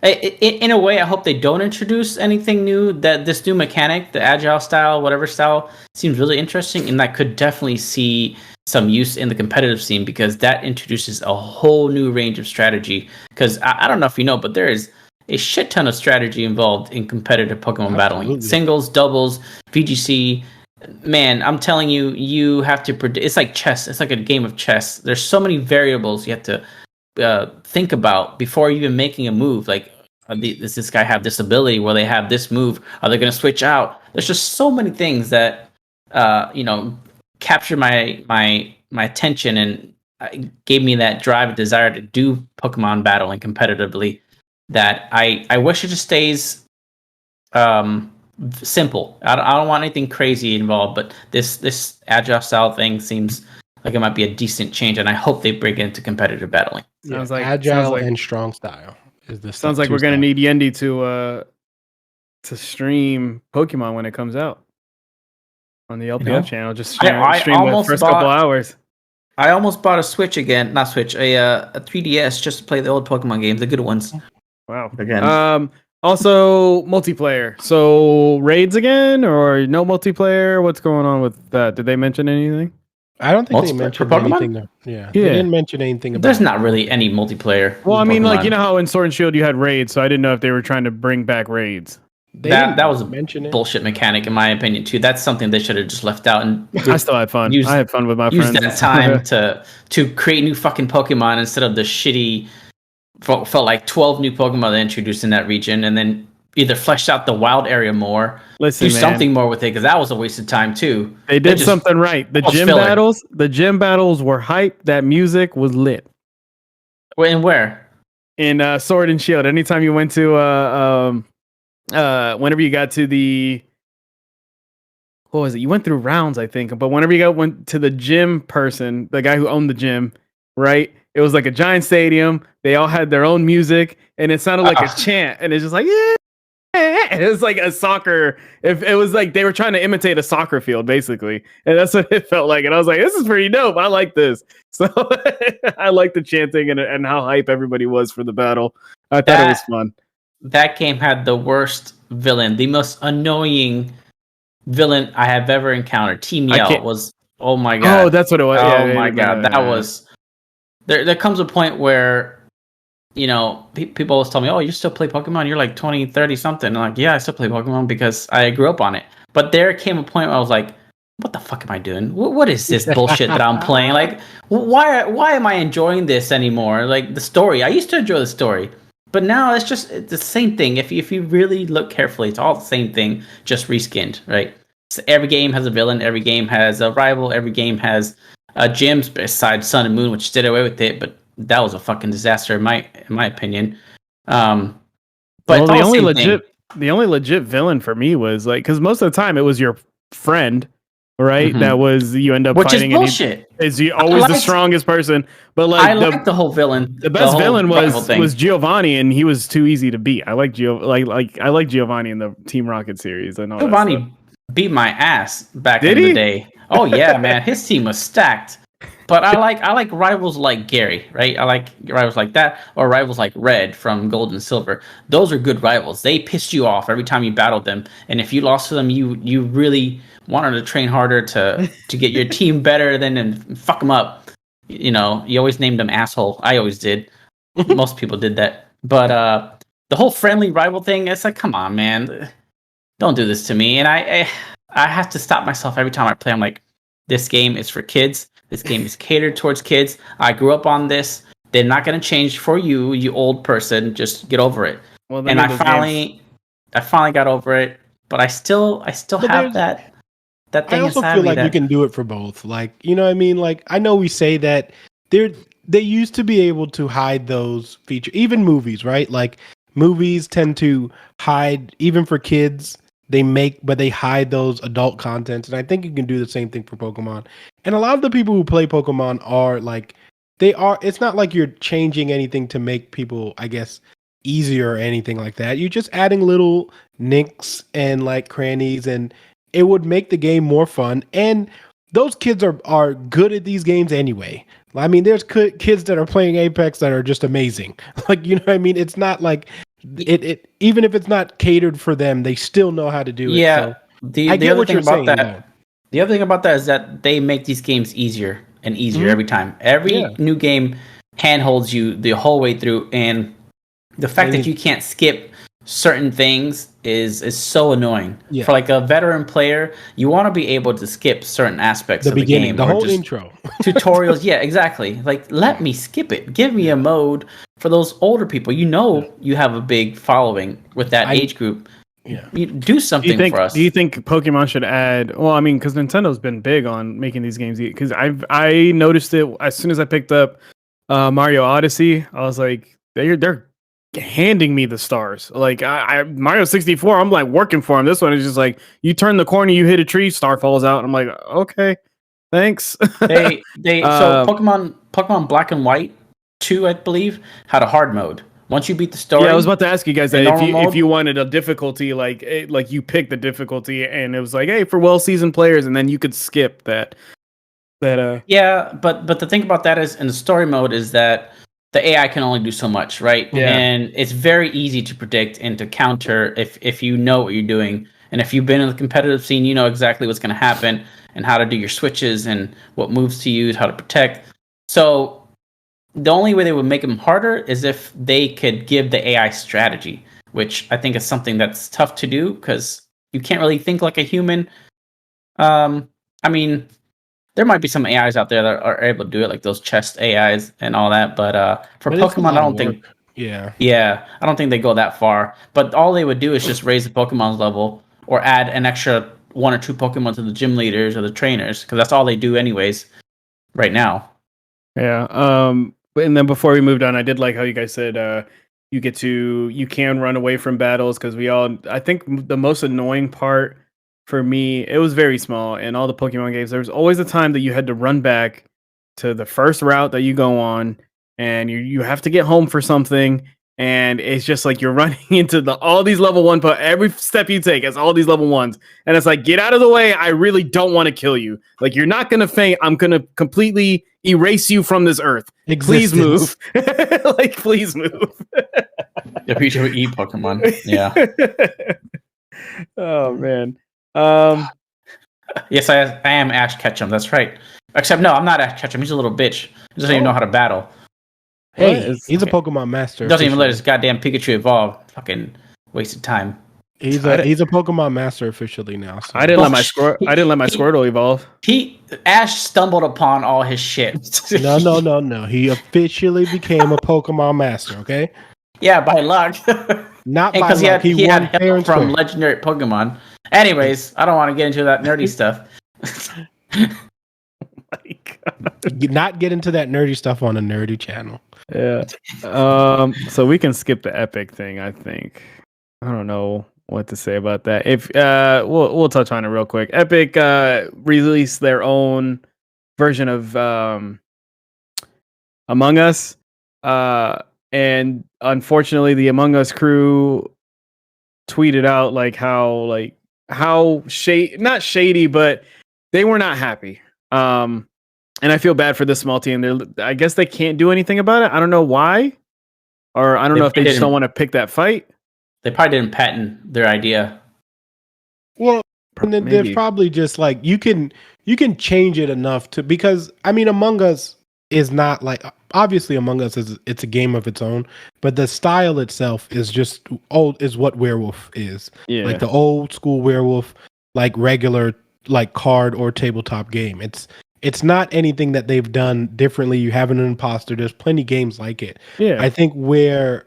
In a way, I hope they don't introduce anything new. That this new mechanic, the agile style, whatever style, seems really interesting, and that could definitely see some use in the competitive scene because that introduces a whole new range of strategy. Because I don't know if you know, but there is a shit ton of strategy involved in competitive Pokemon battling. Singles, doubles, VGC. Man, I'm telling you, you have to predict. It's like chess. It's like a game of chess. There's so many variables you have to think about before even making a move. Like, does this guy have this ability? Will they have this move? Are they going to switch out? There's just so many things that capture my attention and gave me that drive and desire to do Pokemon battling competitively. That I wish it just stays simple. I don't want anything crazy involved, but this agile style thing seems like it might be a decent change, and I hope they bring it into competitive battling. Sounds like agile and strong style is the sounds like we're gonna need Yendi to stream Pokemon when it comes out on the LPF channel. Just stream the first couple hours. I almost bought a Switch again, not Switch, a 3DS just to play the old Pokemon games, the good ones. Wow. Again. Also multiplayer. So raids again or no multiplayer? What's going on with that? Did they mention anything? I don't think they mentioned anything. They didn't mention anything about There's not really any multiplayer. Well, I mean, like, you know how in Sword and Shield you had raids, so I didn't know if they were trying to bring back raids. That was a bullshit mechanic, in my opinion, too. That's something they should have just left out. And I still had fun. I had fun with my friends. Use that time to create new fucking Pokemon instead of the shitty, felt like 12 new Pokemon they introduced in that region, and then either fleshed out the wild area more, do something more with it, because that was a waste of time too. They did something right. The gym battles were hype. That music was lit. Where? In Sword and Shield. Anytime you went to whenever you got to the, what was it? You went through rounds, I think. But whenever you went to the gym person, the guy who owned the gym, right? It was like a giant stadium. They all had their own music, and it sounded like a chant. And it's just like, yeah. It was like a soccer. If it was like they were trying to imitate a soccer field, basically, and that's what it felt like. And I was like, "This is pretty dope. I like this." So I like the chanting and how hype everybody was for the battle. I thought it was fun. That game had the worst villain, the most annoying villain I have ever encountered. Team Yell was. Oh my god! Oh, that's what it was. Oh my god, that was. There comes a point where, you know, people always tell me, "Oh, you still play Pokemon? You're like 20, 30 something." And I'm like, yeah, I still play Pokemon because I grew up on it. But there came a point where I was like, what the fuck am I doing? What is this bullshit that I'm playing? Like, why am I enjoying this anymore? Like, the story. I used to enjoy the story. But now it's the same thing. If you really look carefully, it's all the same thing, just reskinned, right? So every game has a villain. Every game has a rival. Every game has gyms besides Sun and Moon, which did away with it, but that was a fucking disaster in my opinion. But well, the only legit villain for me was like, because most of the time it was your friend, right? Mm-hmm. That was you end up which fighting. Is bullshit. Is he always the strongest person? But like I like the whole villain. The best villain was Giovanni, and he was too easy to beat. I like I like Giovanni in the Team Rocket series. I know Giovanni beat my ass back in the day. Oh yeah, man, his team was stacked. But I like rivals like Gary, right? I like rivals like that, or rivals like Red from Gold and Silver. Those are good rivals. They pissed you off every time you battled them, and if you lost to them, you really wanted to train harder to get your team better than and fuck them up. You know, you always named them asshole. I always did. Most people did that. But the whole friendly rival thing, it's like, come on, man, don't do this to me. And I have to stop myself every time I play. I'm like, this game is for kids. This game is catered towards kids. I grew up on this. They're not going to change for you, you old person. Just get over it. Well, and I finally got over it. But I still have that thing. I also feel like you can do it for both. Like, you know what I mean? Like, I know we say that they used to be able to hide those features, even movies, right? Like, movies tend to hide, even for kids. But they hide those adult contents, and I think you can do the same thing for Pokemon. And a lot of the people who play Pokemon are like, it's not like you're changing anything to make people, I guess, easier or anything like that. You're just adding little nicks and like crannies, and it would make the game more fun. And those kids are good at these games anyway. I mean, there's kids that are playing Apex that are just amazing. Like, you know what I mean? It's not like it even if it's not catered for them, they still know how to do it. Yeah. So I get what you're saying. The other thing about that is that they make these games easier and easier every time. Every new game handholds you the whole way through, and the fact that you can't skip certain things is so annoying. Yeah. For like a veteran player, you want to be able to skip certain aspects of the game. The whole intro. Tutorials, yeah, exactly. Like, let me skip it. Give me a mode for those older people. You know, you have a big following with that age group. Yeah. You do something for us. Do you think Pokemon should add? Well, I mean, because Nintendo's been big on making these games. Because I noticed it as soon as I picked up Mario Odyssey. I was like, they're handing me the stars. Like Mario 64, I'm like working for him. This one is just like, you turn the corner, you hit a tree, star falls out. I'm like, okay, thanks. So Pokemon Black and White 2, I believe, had a hard mode. Once you beat the story, I was about to ask you guys that if you wanted a difficulty, like you pick the difficulty, and it was like, hey, for well-seasoned players, and then you could skip that. Yeah, but the thing about that is, in the story mode, is that the AI can only do so much, right? Yeah. And it's very easy to predict and to counter if you know what you're doing. And if you've been in the competitive scene, you know exactly what's going to happen and how to do your switches and what moves to use, how to protect. So the only way they would make them harder is if they could give the AI strategy, which I think is something that's tough to do because you can't really think like a human. I mean, there might be some AIs out there that are able to do it, like those chest AIs and all that. But for Pokemon, I don't think. Yeah, I don't think they go that far. But all they would do is just raise the Pokemon's level or add an extra 1 or 2 Pokemon to the gym leaders or the trainers, because that's all they do anyways right now. Yeah. And then before we moved on, I did like how you guys said you can run away from battles, because I think the most annoying part for me, it was very small in all the Pokemon games. There was always a time that you had to run back to the first route that you go on, and you have to get home for something, and it's just like you're running into all these level 1, but every step you take is all these level 1s, and it's like, get out of the way. I really don't want to kill you. Like, you're not gonna faint. I'm gonna completely erase you from this earth. Please move. Like, please move. The future of Pokemon. Yeah. Oh man. Yes, I am Ash Ketchum. That's right. Except no, I'm not Ash Ketchum. He's a little bitch. He doesn't even know how to battle. Hey, he's a Pokemon master. Doesn't even let his goddamn Pikachu evolve. Fucking wasted time. He's a Pokemon master officially now. So. I didn't let my Squirtle evolve. Ash stumbled upon all his shit. No. He officially became a Pokemon master. Okay. Yeah, by luck. Not by Because luck. he He had won help fair and from square. legendary Pokemon. Anyways, I don't want to get into that nerdy stuff. Anyways, I don't want to get into that nerdy stuff. My God. Not get into that nerdy stuff on a nerdy channel. Yeah. So we can skip the Epic thing, I think. I don't know what to say about that. If we'll touch on it real quick. Epic released their own version of Among Us. And unfortunately the Among Us crew tweeted out how not shady, but they were not happy. And I feel bad for this small team. I guess they can't do anything about it. I don't know why, or I don't know if they just don't want to pick that fight. They probably didn't patent their idea. Well, and then there's probably just like you can change it enough to, because I mean Among Us is not like, obviously Among Us it's a game of its own, but the style itself is just is what Werewolf is. Yeah. Like the old school Werewolf, like regular like card or tabletop game. It's not anything that they've done differently. You have an imposter. There's plenty games like it. Yeah. I think where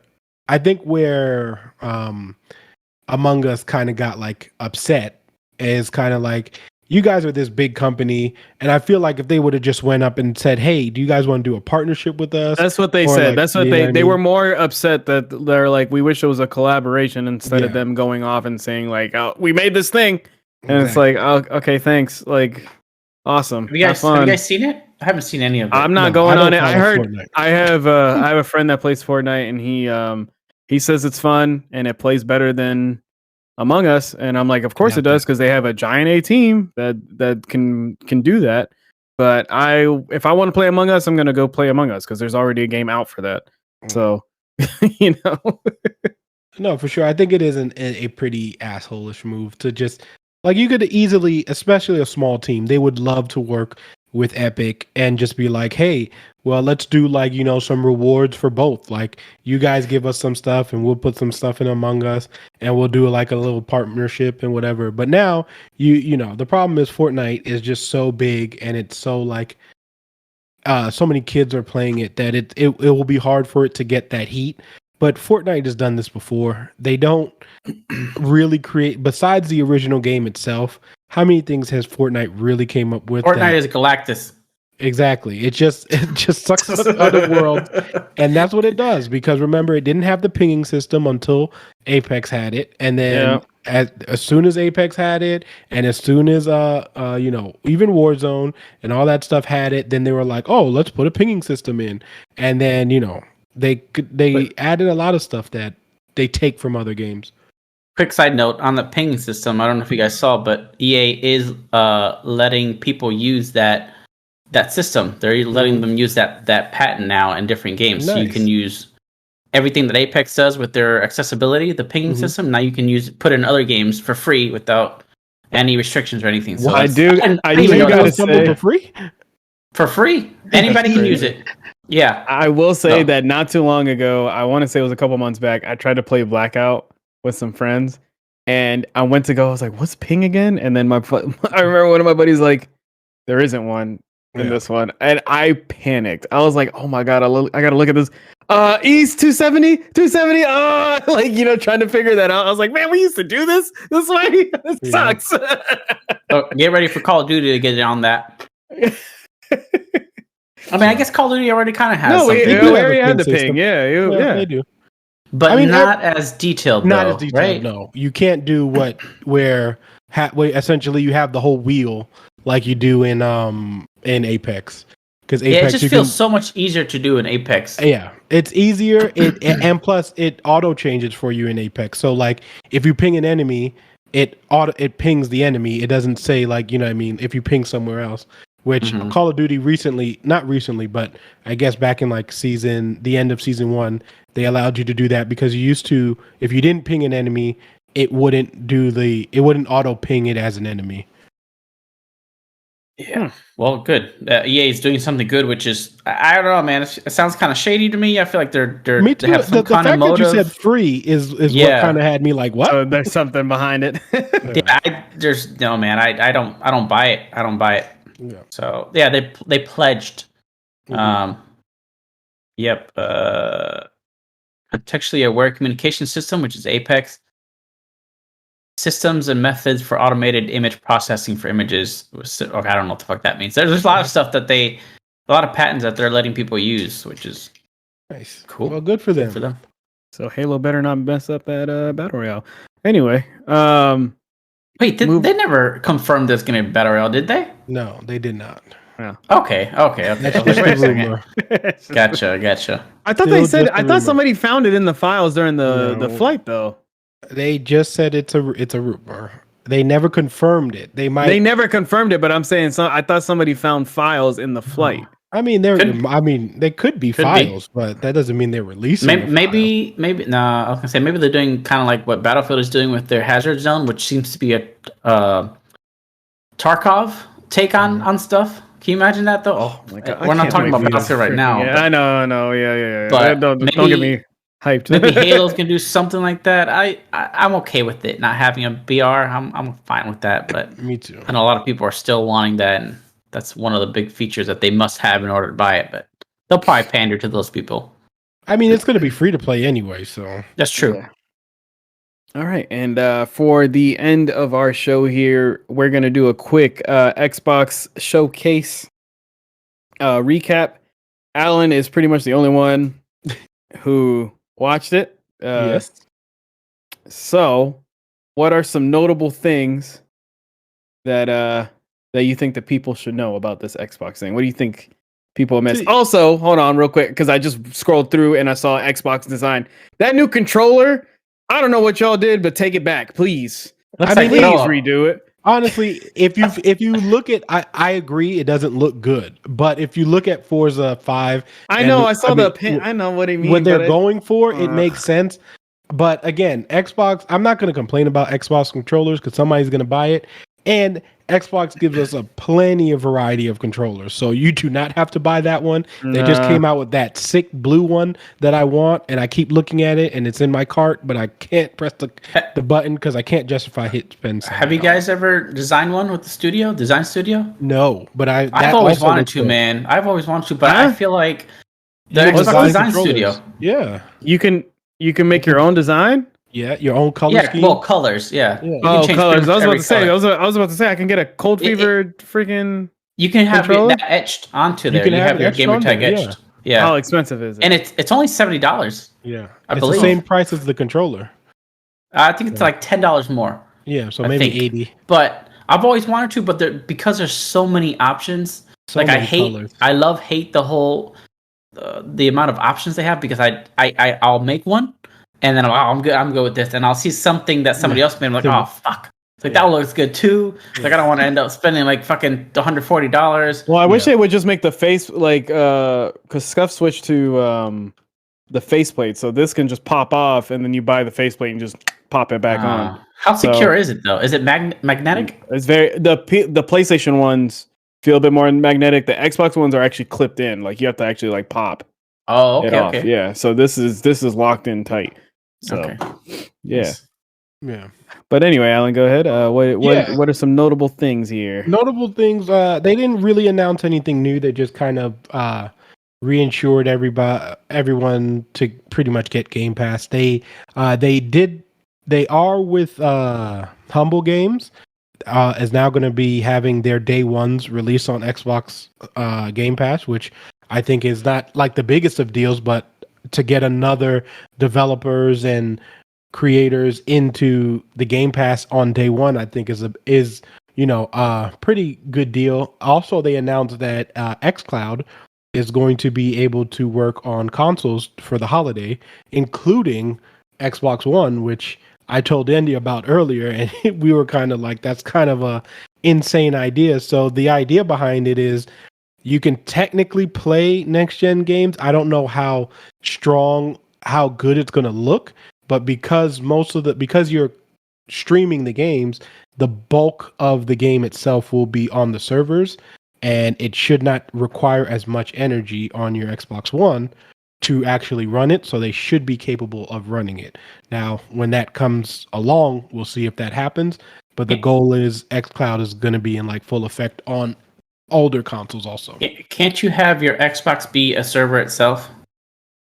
Among Us kind of got like upset is kind of like, you guys are this big company, and I feel like if they would have just went up and said, "Hey, do you guys want to do a partnership with us?" That's what they Or said. like, That's what they were more upset that they're like, we wish it was a collaboration instead of them going off and saying like, "Oh, we made this thing," and it's like, "Oh, okay, thanks." Like, awesome. Have you guys seen it? I haven't seen any of it. I'm not going on it. I heard Fortnite. I have a friend that plays Fortnite, and he says it's fun and it plays better than Among Us, and I'm like, of course it does, because they have a giant A team that can do that. But if I want to play Among Us, I'm gonna go play Among Us because there's already a game out for that. So, you know. No, for sure. I think it is a pretty asshole-ish move to just, like, you could easily, especially a small team, they would love to work with Epic and just be like, hey, well, let's do like, some rewards for both. Like, you guys give us some stuff and we'll put some stuff in Among Us and we'll do like a little partnership and whatever. But now the problem is Fortnite is just so big and it's so like so many kids are playing it that it will be hard for it to get that heat. But Fortnite has done this before. They don't really create, besides the original game itself, how many things has Fortnite really came up with? Fortnite is Galactus. Exactly. It just sucks out other worlds, and that's what it does. Because remember, it didn't have the pinging system until Apex had it, and then as soon as Apex had it, and as soon as even Warzone and all that stuff had it, then they were like, oh, let's put a pinging system in, and then they added a lot of stuff that they take from other games. Quick side note on the ping system. I don't know if you guys saw, but EA is letting people use that system. They're letting them use that patent now in different games. Nice. So you can use everything that Apex does with their accessibility, the pinging system. Now you can put in other games for free without any restrictions or anything. So I do gotta say, for free. For free, anybody can use it. Yeah, I will say that not too long ago, I want to say it was a couple months back, I tried to play Blackout with some friends, and I went to go. I was like, "What's ping again?" And then I remember one of my buddies like, "There isn't one in this one," and I panicked. I was like, "Oh my god, I gotta look at this." East 270. Trying to figure that out. I was like, "Man, we used to do this way. This sucks." So get ready for Call of Duty to get it on that. I mean, I guess Call of Duty already kind of has. No, we already had the ping. Yeah, they do. But not as detailed. Not though, as detailed. Right? No, you can't do where essentially you have the whole wheel like you do in Apex. Because Apex, it just feels so much easier to do in Apex. Yeah, it's easier. And plus it auto changes for you in Apex. So like if you ping an enemy, it pings the enemy. It doesn't say like if you ping somewhere else. Which Call of Duty not recently, but I guess back in like the end of season 1, they allowed you to do that because you used to, if you didn't ping an enemy, it wouldn't auto ping it as an enemy. Yeah. Well, good. EA is doing something good, which is, I don't know, man. It sounds kind of shady to me. I feel like they're me too. They have some the fact that you said free is what kind of had me like, what? So there's something behind it. There's no, man. I don't buy it. I don't buy it. Yeah. So yeah, they pledged. Yep. contextually aware communication system, which is Apex. Systems and methods for automated image processing for images. Okay, I don't know what the fuck that means. There's a lot of stuff a lot of patents that they're letting people use, which is Nice. cool. Well, good for them. Good for them. So Halo better not mess up at Battle Royale. Anyway, wait, they never confirmed there's going to be Battle Royale, did they? No, they did not. Yeah. Okay. That's Wait just a a second. rumor. Gotcha. I thought Still they said. just a I thought rumor. somebody found it in the files during the No. flight, though. They just said it's a rumor. They never confirmed it. They might. They never confirmed it, but I'm saying I thought somebody found files in the flight. I mean, they could be files, but that doesn't mean they're releasing. Maybe. No, I was gonna say maybe they're doing kind of like what Battlefield is doing with their Hazard Zone, which seems to be a Tarkov take on stuff. Can you imagine that though? Oh my God, we're not talking about Battlefield right now. Yeah, I know. Yeah. But Don't get me hyped. Maybe Halo's gonna do something like that. I'm okay with it not having a BR. I'm fine with that. But Me too. I know a lot of people are still wanting that, and that's one of the big features that they must have in order to buy it. But they'll probably pander to those people. I mean, it's going to be free to play anyway, so That's true. Yeah. All right, and for the end of our show here, we're gonna do a quick Xbox showcase recap. Alan is pretty much the only one who watched it. yes. So, what are some notable things that you think that people should know about this Xbox thing? What do you think people missed? Also, hold on real quick, because I just scrolled through and I saw Xbox design. That new controller, I don't know what y'all did, but take it back, please. Looks Please like redo it. Honestly, if you look at, I agree, it doesn't look good. But if you look at Forza 5, I know, I saw the pin. I know what I mean. What they're going for, it makes sense. But again, Xbox, I'm not going to complain about Xbox controllers because somebody's going to buy it. And Xbox gives us a plenty of variety of controllers. So you do not have to buy that one. They just came out with that sick blue one that I want. And I keep looking at it and it's in my cart, but I can't press the button because I can't justify spend. Have you guys ever designed one with the design studio? No, but I've always wanted to, man. I've always wanted to, but I feel like the Xbox design studio. Yeah. You can make your own design? Yeah, your own color scheme. Well, colors, yeah. Oh, colors. I was about to say. I was about to say I can get a Cold Fever freaking. You can have controller? that etched onto there. You You have your gamer tag etched. Yeah. How expensive is it? And it's only $70. Yeah, I it's believe. the same price as the controller. I think it's like $10 more. Yeah, so I maybe think. 80. But I've always wanted to, but because there's so many options. So many colors. I hate the whole the amount of options they have because I'll make one. And then I'm good with this. And I'll see something that somebody else made. I'm like, oh, fuck. It's like, that looks good too. It's like, I don't want to end up spending like fucking $140. Well, I wish they would just make the face like, because Scuff switched to the faceplate. So this can just pop off and then you buy the faceplate and just pop it back on. How secure is it though? Is it magnetic? It's the PlayStation ones feel a bit more magnetic. The Xbox ones are actually clipped in. Like you have to actually like pop. Oh, it off. Okay. Yeah. So this is locked in tight. So, yeah. Yeah. But anyway, Alan, go ahead. What are some notable things here? Notable things. They didn't really announce anything new. They just kind of reinsured everyone to pretty much get Game Pass. They are with Humble Games. Is now going to be having their day ones released on Xbox Game Pass, which I think is not like the biggest of deals, but to get another developers and creators into the Game Pass on day one, I think is a pretty good deal. Also, they announced that xCloud is going to be able to work on consoles for the holiday, including Xbox One, which I told Andy about earlier, and we were kind of like, that's kind of a insane idea. So the idea behind it is you can technically play next gen games. I don't know how good it's going to look, but because you're streaming the games, the bulk of the game itself will be on the servers, and it should not require as much energy on your Xbox One to actually run it. So they should be capable of running it. Now, when that comes along, we'll see if that happens. But the goal is xCloud is going to be in like full effect on older consoles also. Can't you have your Xbox be a server itself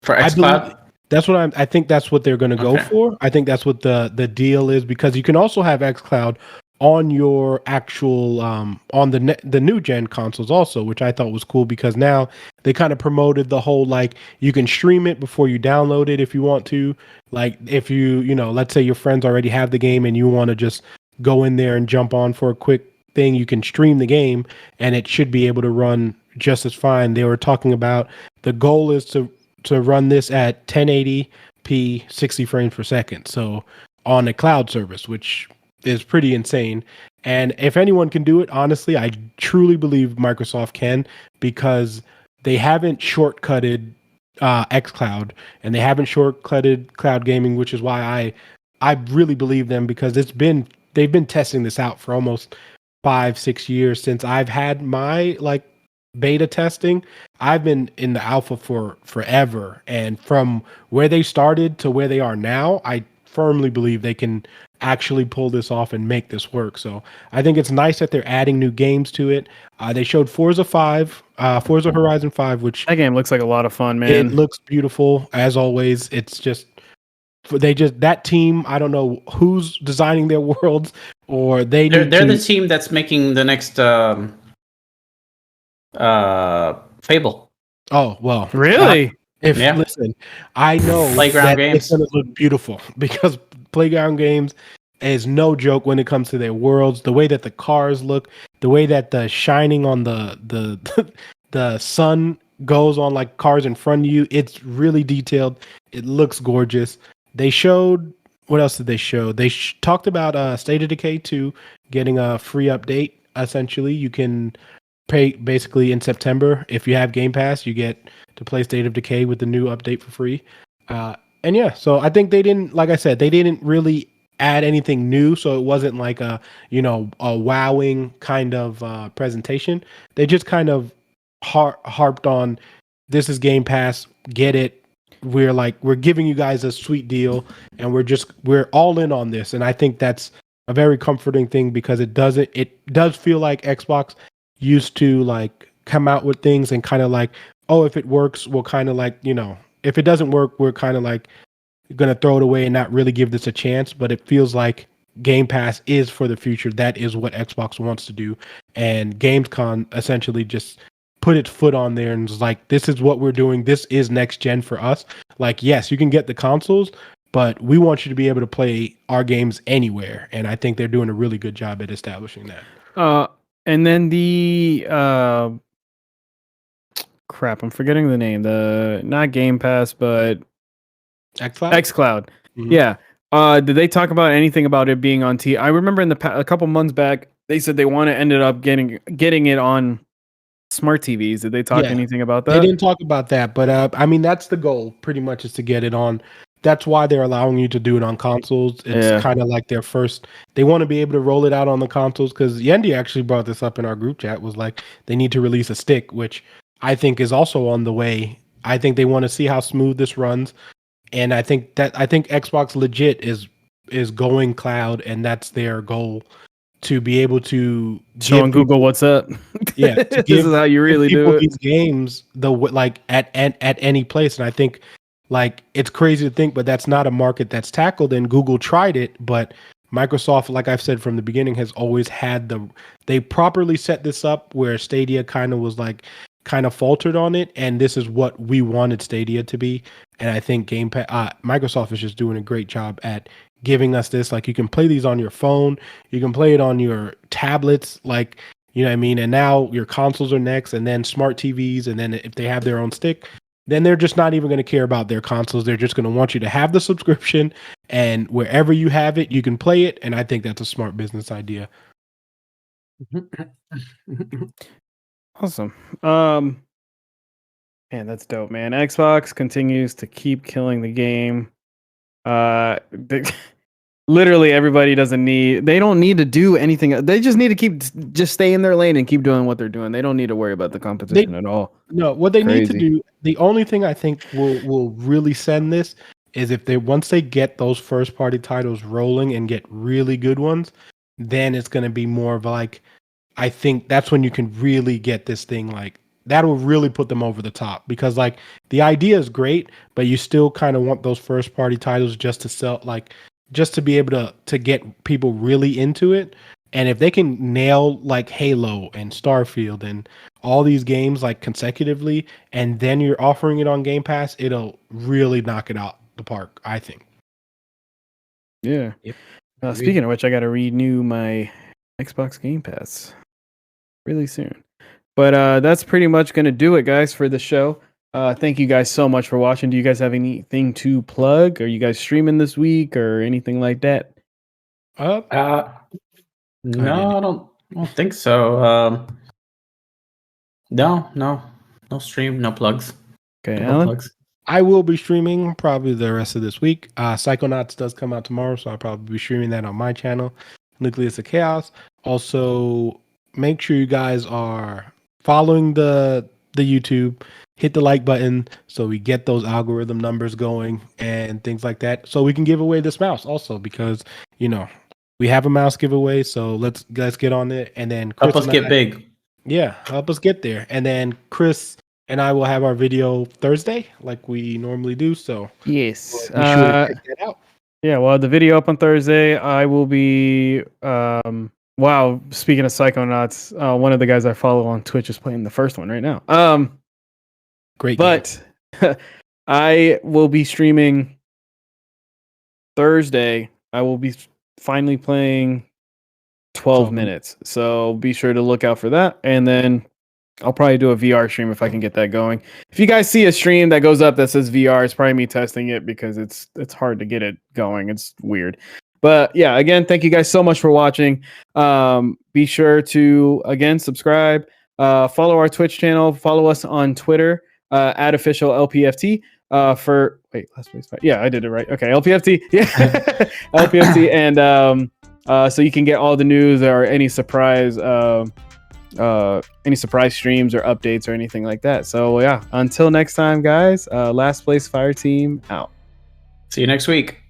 for xCloud? I think that's what they're going to go for. I think that's what the deal is, because you can also have xCloud on your actual on the new gen consoles also, which I thought was cool, because now they kind of promoted the whole, like, you can stream it before you download it if you want to. Like, if you know, let's say your friends already have the game and you want to just go in there and jump on for a quick thing, you can stream the game and it should be able to run just as fine. They were talking about the goal is to run this at 1080p 60 frames per second, so on a cloud service, which is pretty insane. And if anyone can do it, honestly, I truly believe Microsoft can, because they haven't shortcutted xCloud, and they haven't shortcutted cloud gaming, which is why I really believe them, because they've been testing this out for almost 5-6 years since I've had my like beta testing. I've been in the alpha for forever, and from where they started to where they are now, I firmly believe they can actually pull this off and make this work. So I think it's nice that they're adding new games to it. They showed Forza Horizon 5, which That game looks like a lot of fun, man. it looks beautiful as always. It's just that team, I don't know who's designing their worlds, or they're the team that's making the next Fable. Oh, well. Really? Listen, I know Playground Games. It's going to look beautiful, because Playground Games is no joke when it comes to their worlds. The way that the cars look, the way that the shining on the sun goes on like cars in front of you, it's really detailed. It looks gorgeous. They showed, what else did they show? They talked about State of Decay 2 getting a free update. Essentially, you can pay basically in September. If you have Game Pass, you get to play State of Decay with the new update for free. And yeah, so I think they didn't, like I said, they didn't really add anything new. So it wasn't like a wowing kind of presentation. They just kind of harped on, this is Game Pass, get it. We're giving you guys a sweet deal, and we're all in on this. And I think that's a very comforting thing, because it does feel like Xbox used to like come out with things and kind of like, oh, if it works, we'll kind of like, if it doesn't work, we're kind of like going to throw it away and not really give this a chance. But it feels like Game Pass is for the future. That is what Xbox wants to do. And Gamescom essentially just put its foot on there and was like, this is what we're doing. This is next gen for us. Like, yes, you can get the consoles, but we want you to be able to play our games anywhere. And I think they're doing a really good job at establishing that. And then the crap, I'm forgetting the name. The not Game Pass, but xCloud. Mm-hmm. Yeah. Did they talk about anything about it being on I remember in a couple months back, they said they ended up getting it on smart TVs. Did they talk anything about that? They didn't talk about that, but I mean, that's the goal pretty much, is to get it on. That's why they're allowing you to do it on consoles. It's kind of like their first. They want to be able to roll it out on the consoles, because Yendi actually brought this up in our group chat. Was like, they need to release a stick, which I think is also on the way. I think they want to see how smooth this runs, and I think Xbox legit is going cloud, and that's their goal, to be able to show Google what's up. Yeah, this is how you really do it. These games, like at any place, and I think, like, it's crazy to think, but that's not a market that's tackled. And Google tried it, but Microsoft, like I've said from the beginning, has always had they properly set this up where Stadia kind of faltered on it, and this is what we wanted Stadia to be. And I think Microsoft is just doing a great job at giving us this. Like, you can play these on your phone, you can play it on your tablets, like, you know what I mean? And now your consoles are next, and then smart TVs, and then if they have their own stick, then they're just not even going to care about their consoles. They're just going to want you to have the subscription, and wherever you have it, you can play it. And I think that's a smart business idea. Awesome. Man, that's dope, man. Xbox continues to keep killing the game. Literally everybody they don't need to do anything. They just need to just stay in their lane and keep doing what they're doing. They don't need to worry about the competition at all. No, what they need to do, the only thing I think will really send this is if once they get those first party titles rolling and get really good ones, then it's going to be more of like, I think that's when you can really get this thing like that'll really put them over the top, because like the idea is great, but you still kind of want those first party titles just to sell, like just to be able to get people really into it. And if they can nail like Halo and Starfield and all these games like consecutively, and then you're offering it on Game Pass, it'll really knock it out the park, I think. Yeah. Yep. Speaking of which, I got to renew my Xbox Game Pass really soon. But that's pretty much going to do it, guys, for the show. Thank you guys so much for watching. Do you guys have anything to plug? Are you guys streaming this week or anything like that? No, I don't think so. No stream, no plugs. Okay, No Alan? plugs. I will be streaming probably the rest of this week. Psychonauts does come out tomorrow, so I'll probably be streaming that on my channel, Nucleus of Chaos. Also, make sure you guys are following the YouTube. Hit the like button so we get those algorithm numbers going and things like that. So we can give away this mouse also, because we have a mouse giveaway. So let's get on it, and then Chris help us get big. Yeah, help us get there, and then Chris and I will have our video Thursday, like we normally do. So yes, be sure to check that out. Yeah, well, the video up on Thursday. I will be. Wow, speaking of Psychonauts, one of the guys I follow on Twitch is playing the first one right now. Great, but I will be streaming Thursday. I will be finally playing 12 minutes, so be sure to look out for that, and then I'll probably do a VR stream if I can get that going. If you guys see a stream that goes up that says VR, it's probably me testing it, because it's hard to get it going. It's weird. But yeah, again, thank you guys so much for watching. Be sure to, again, subscribe, follow our Twitch channel, follow us on Twitter, at official LPFT, for, wait, last place. Yeah, I did it right. Okay, LPFT. Yeah, LPFT. And so you can get all the news or any surprise streams or updates or anything like that. So yeah, until next time, guys, last place fire team out. See you next week.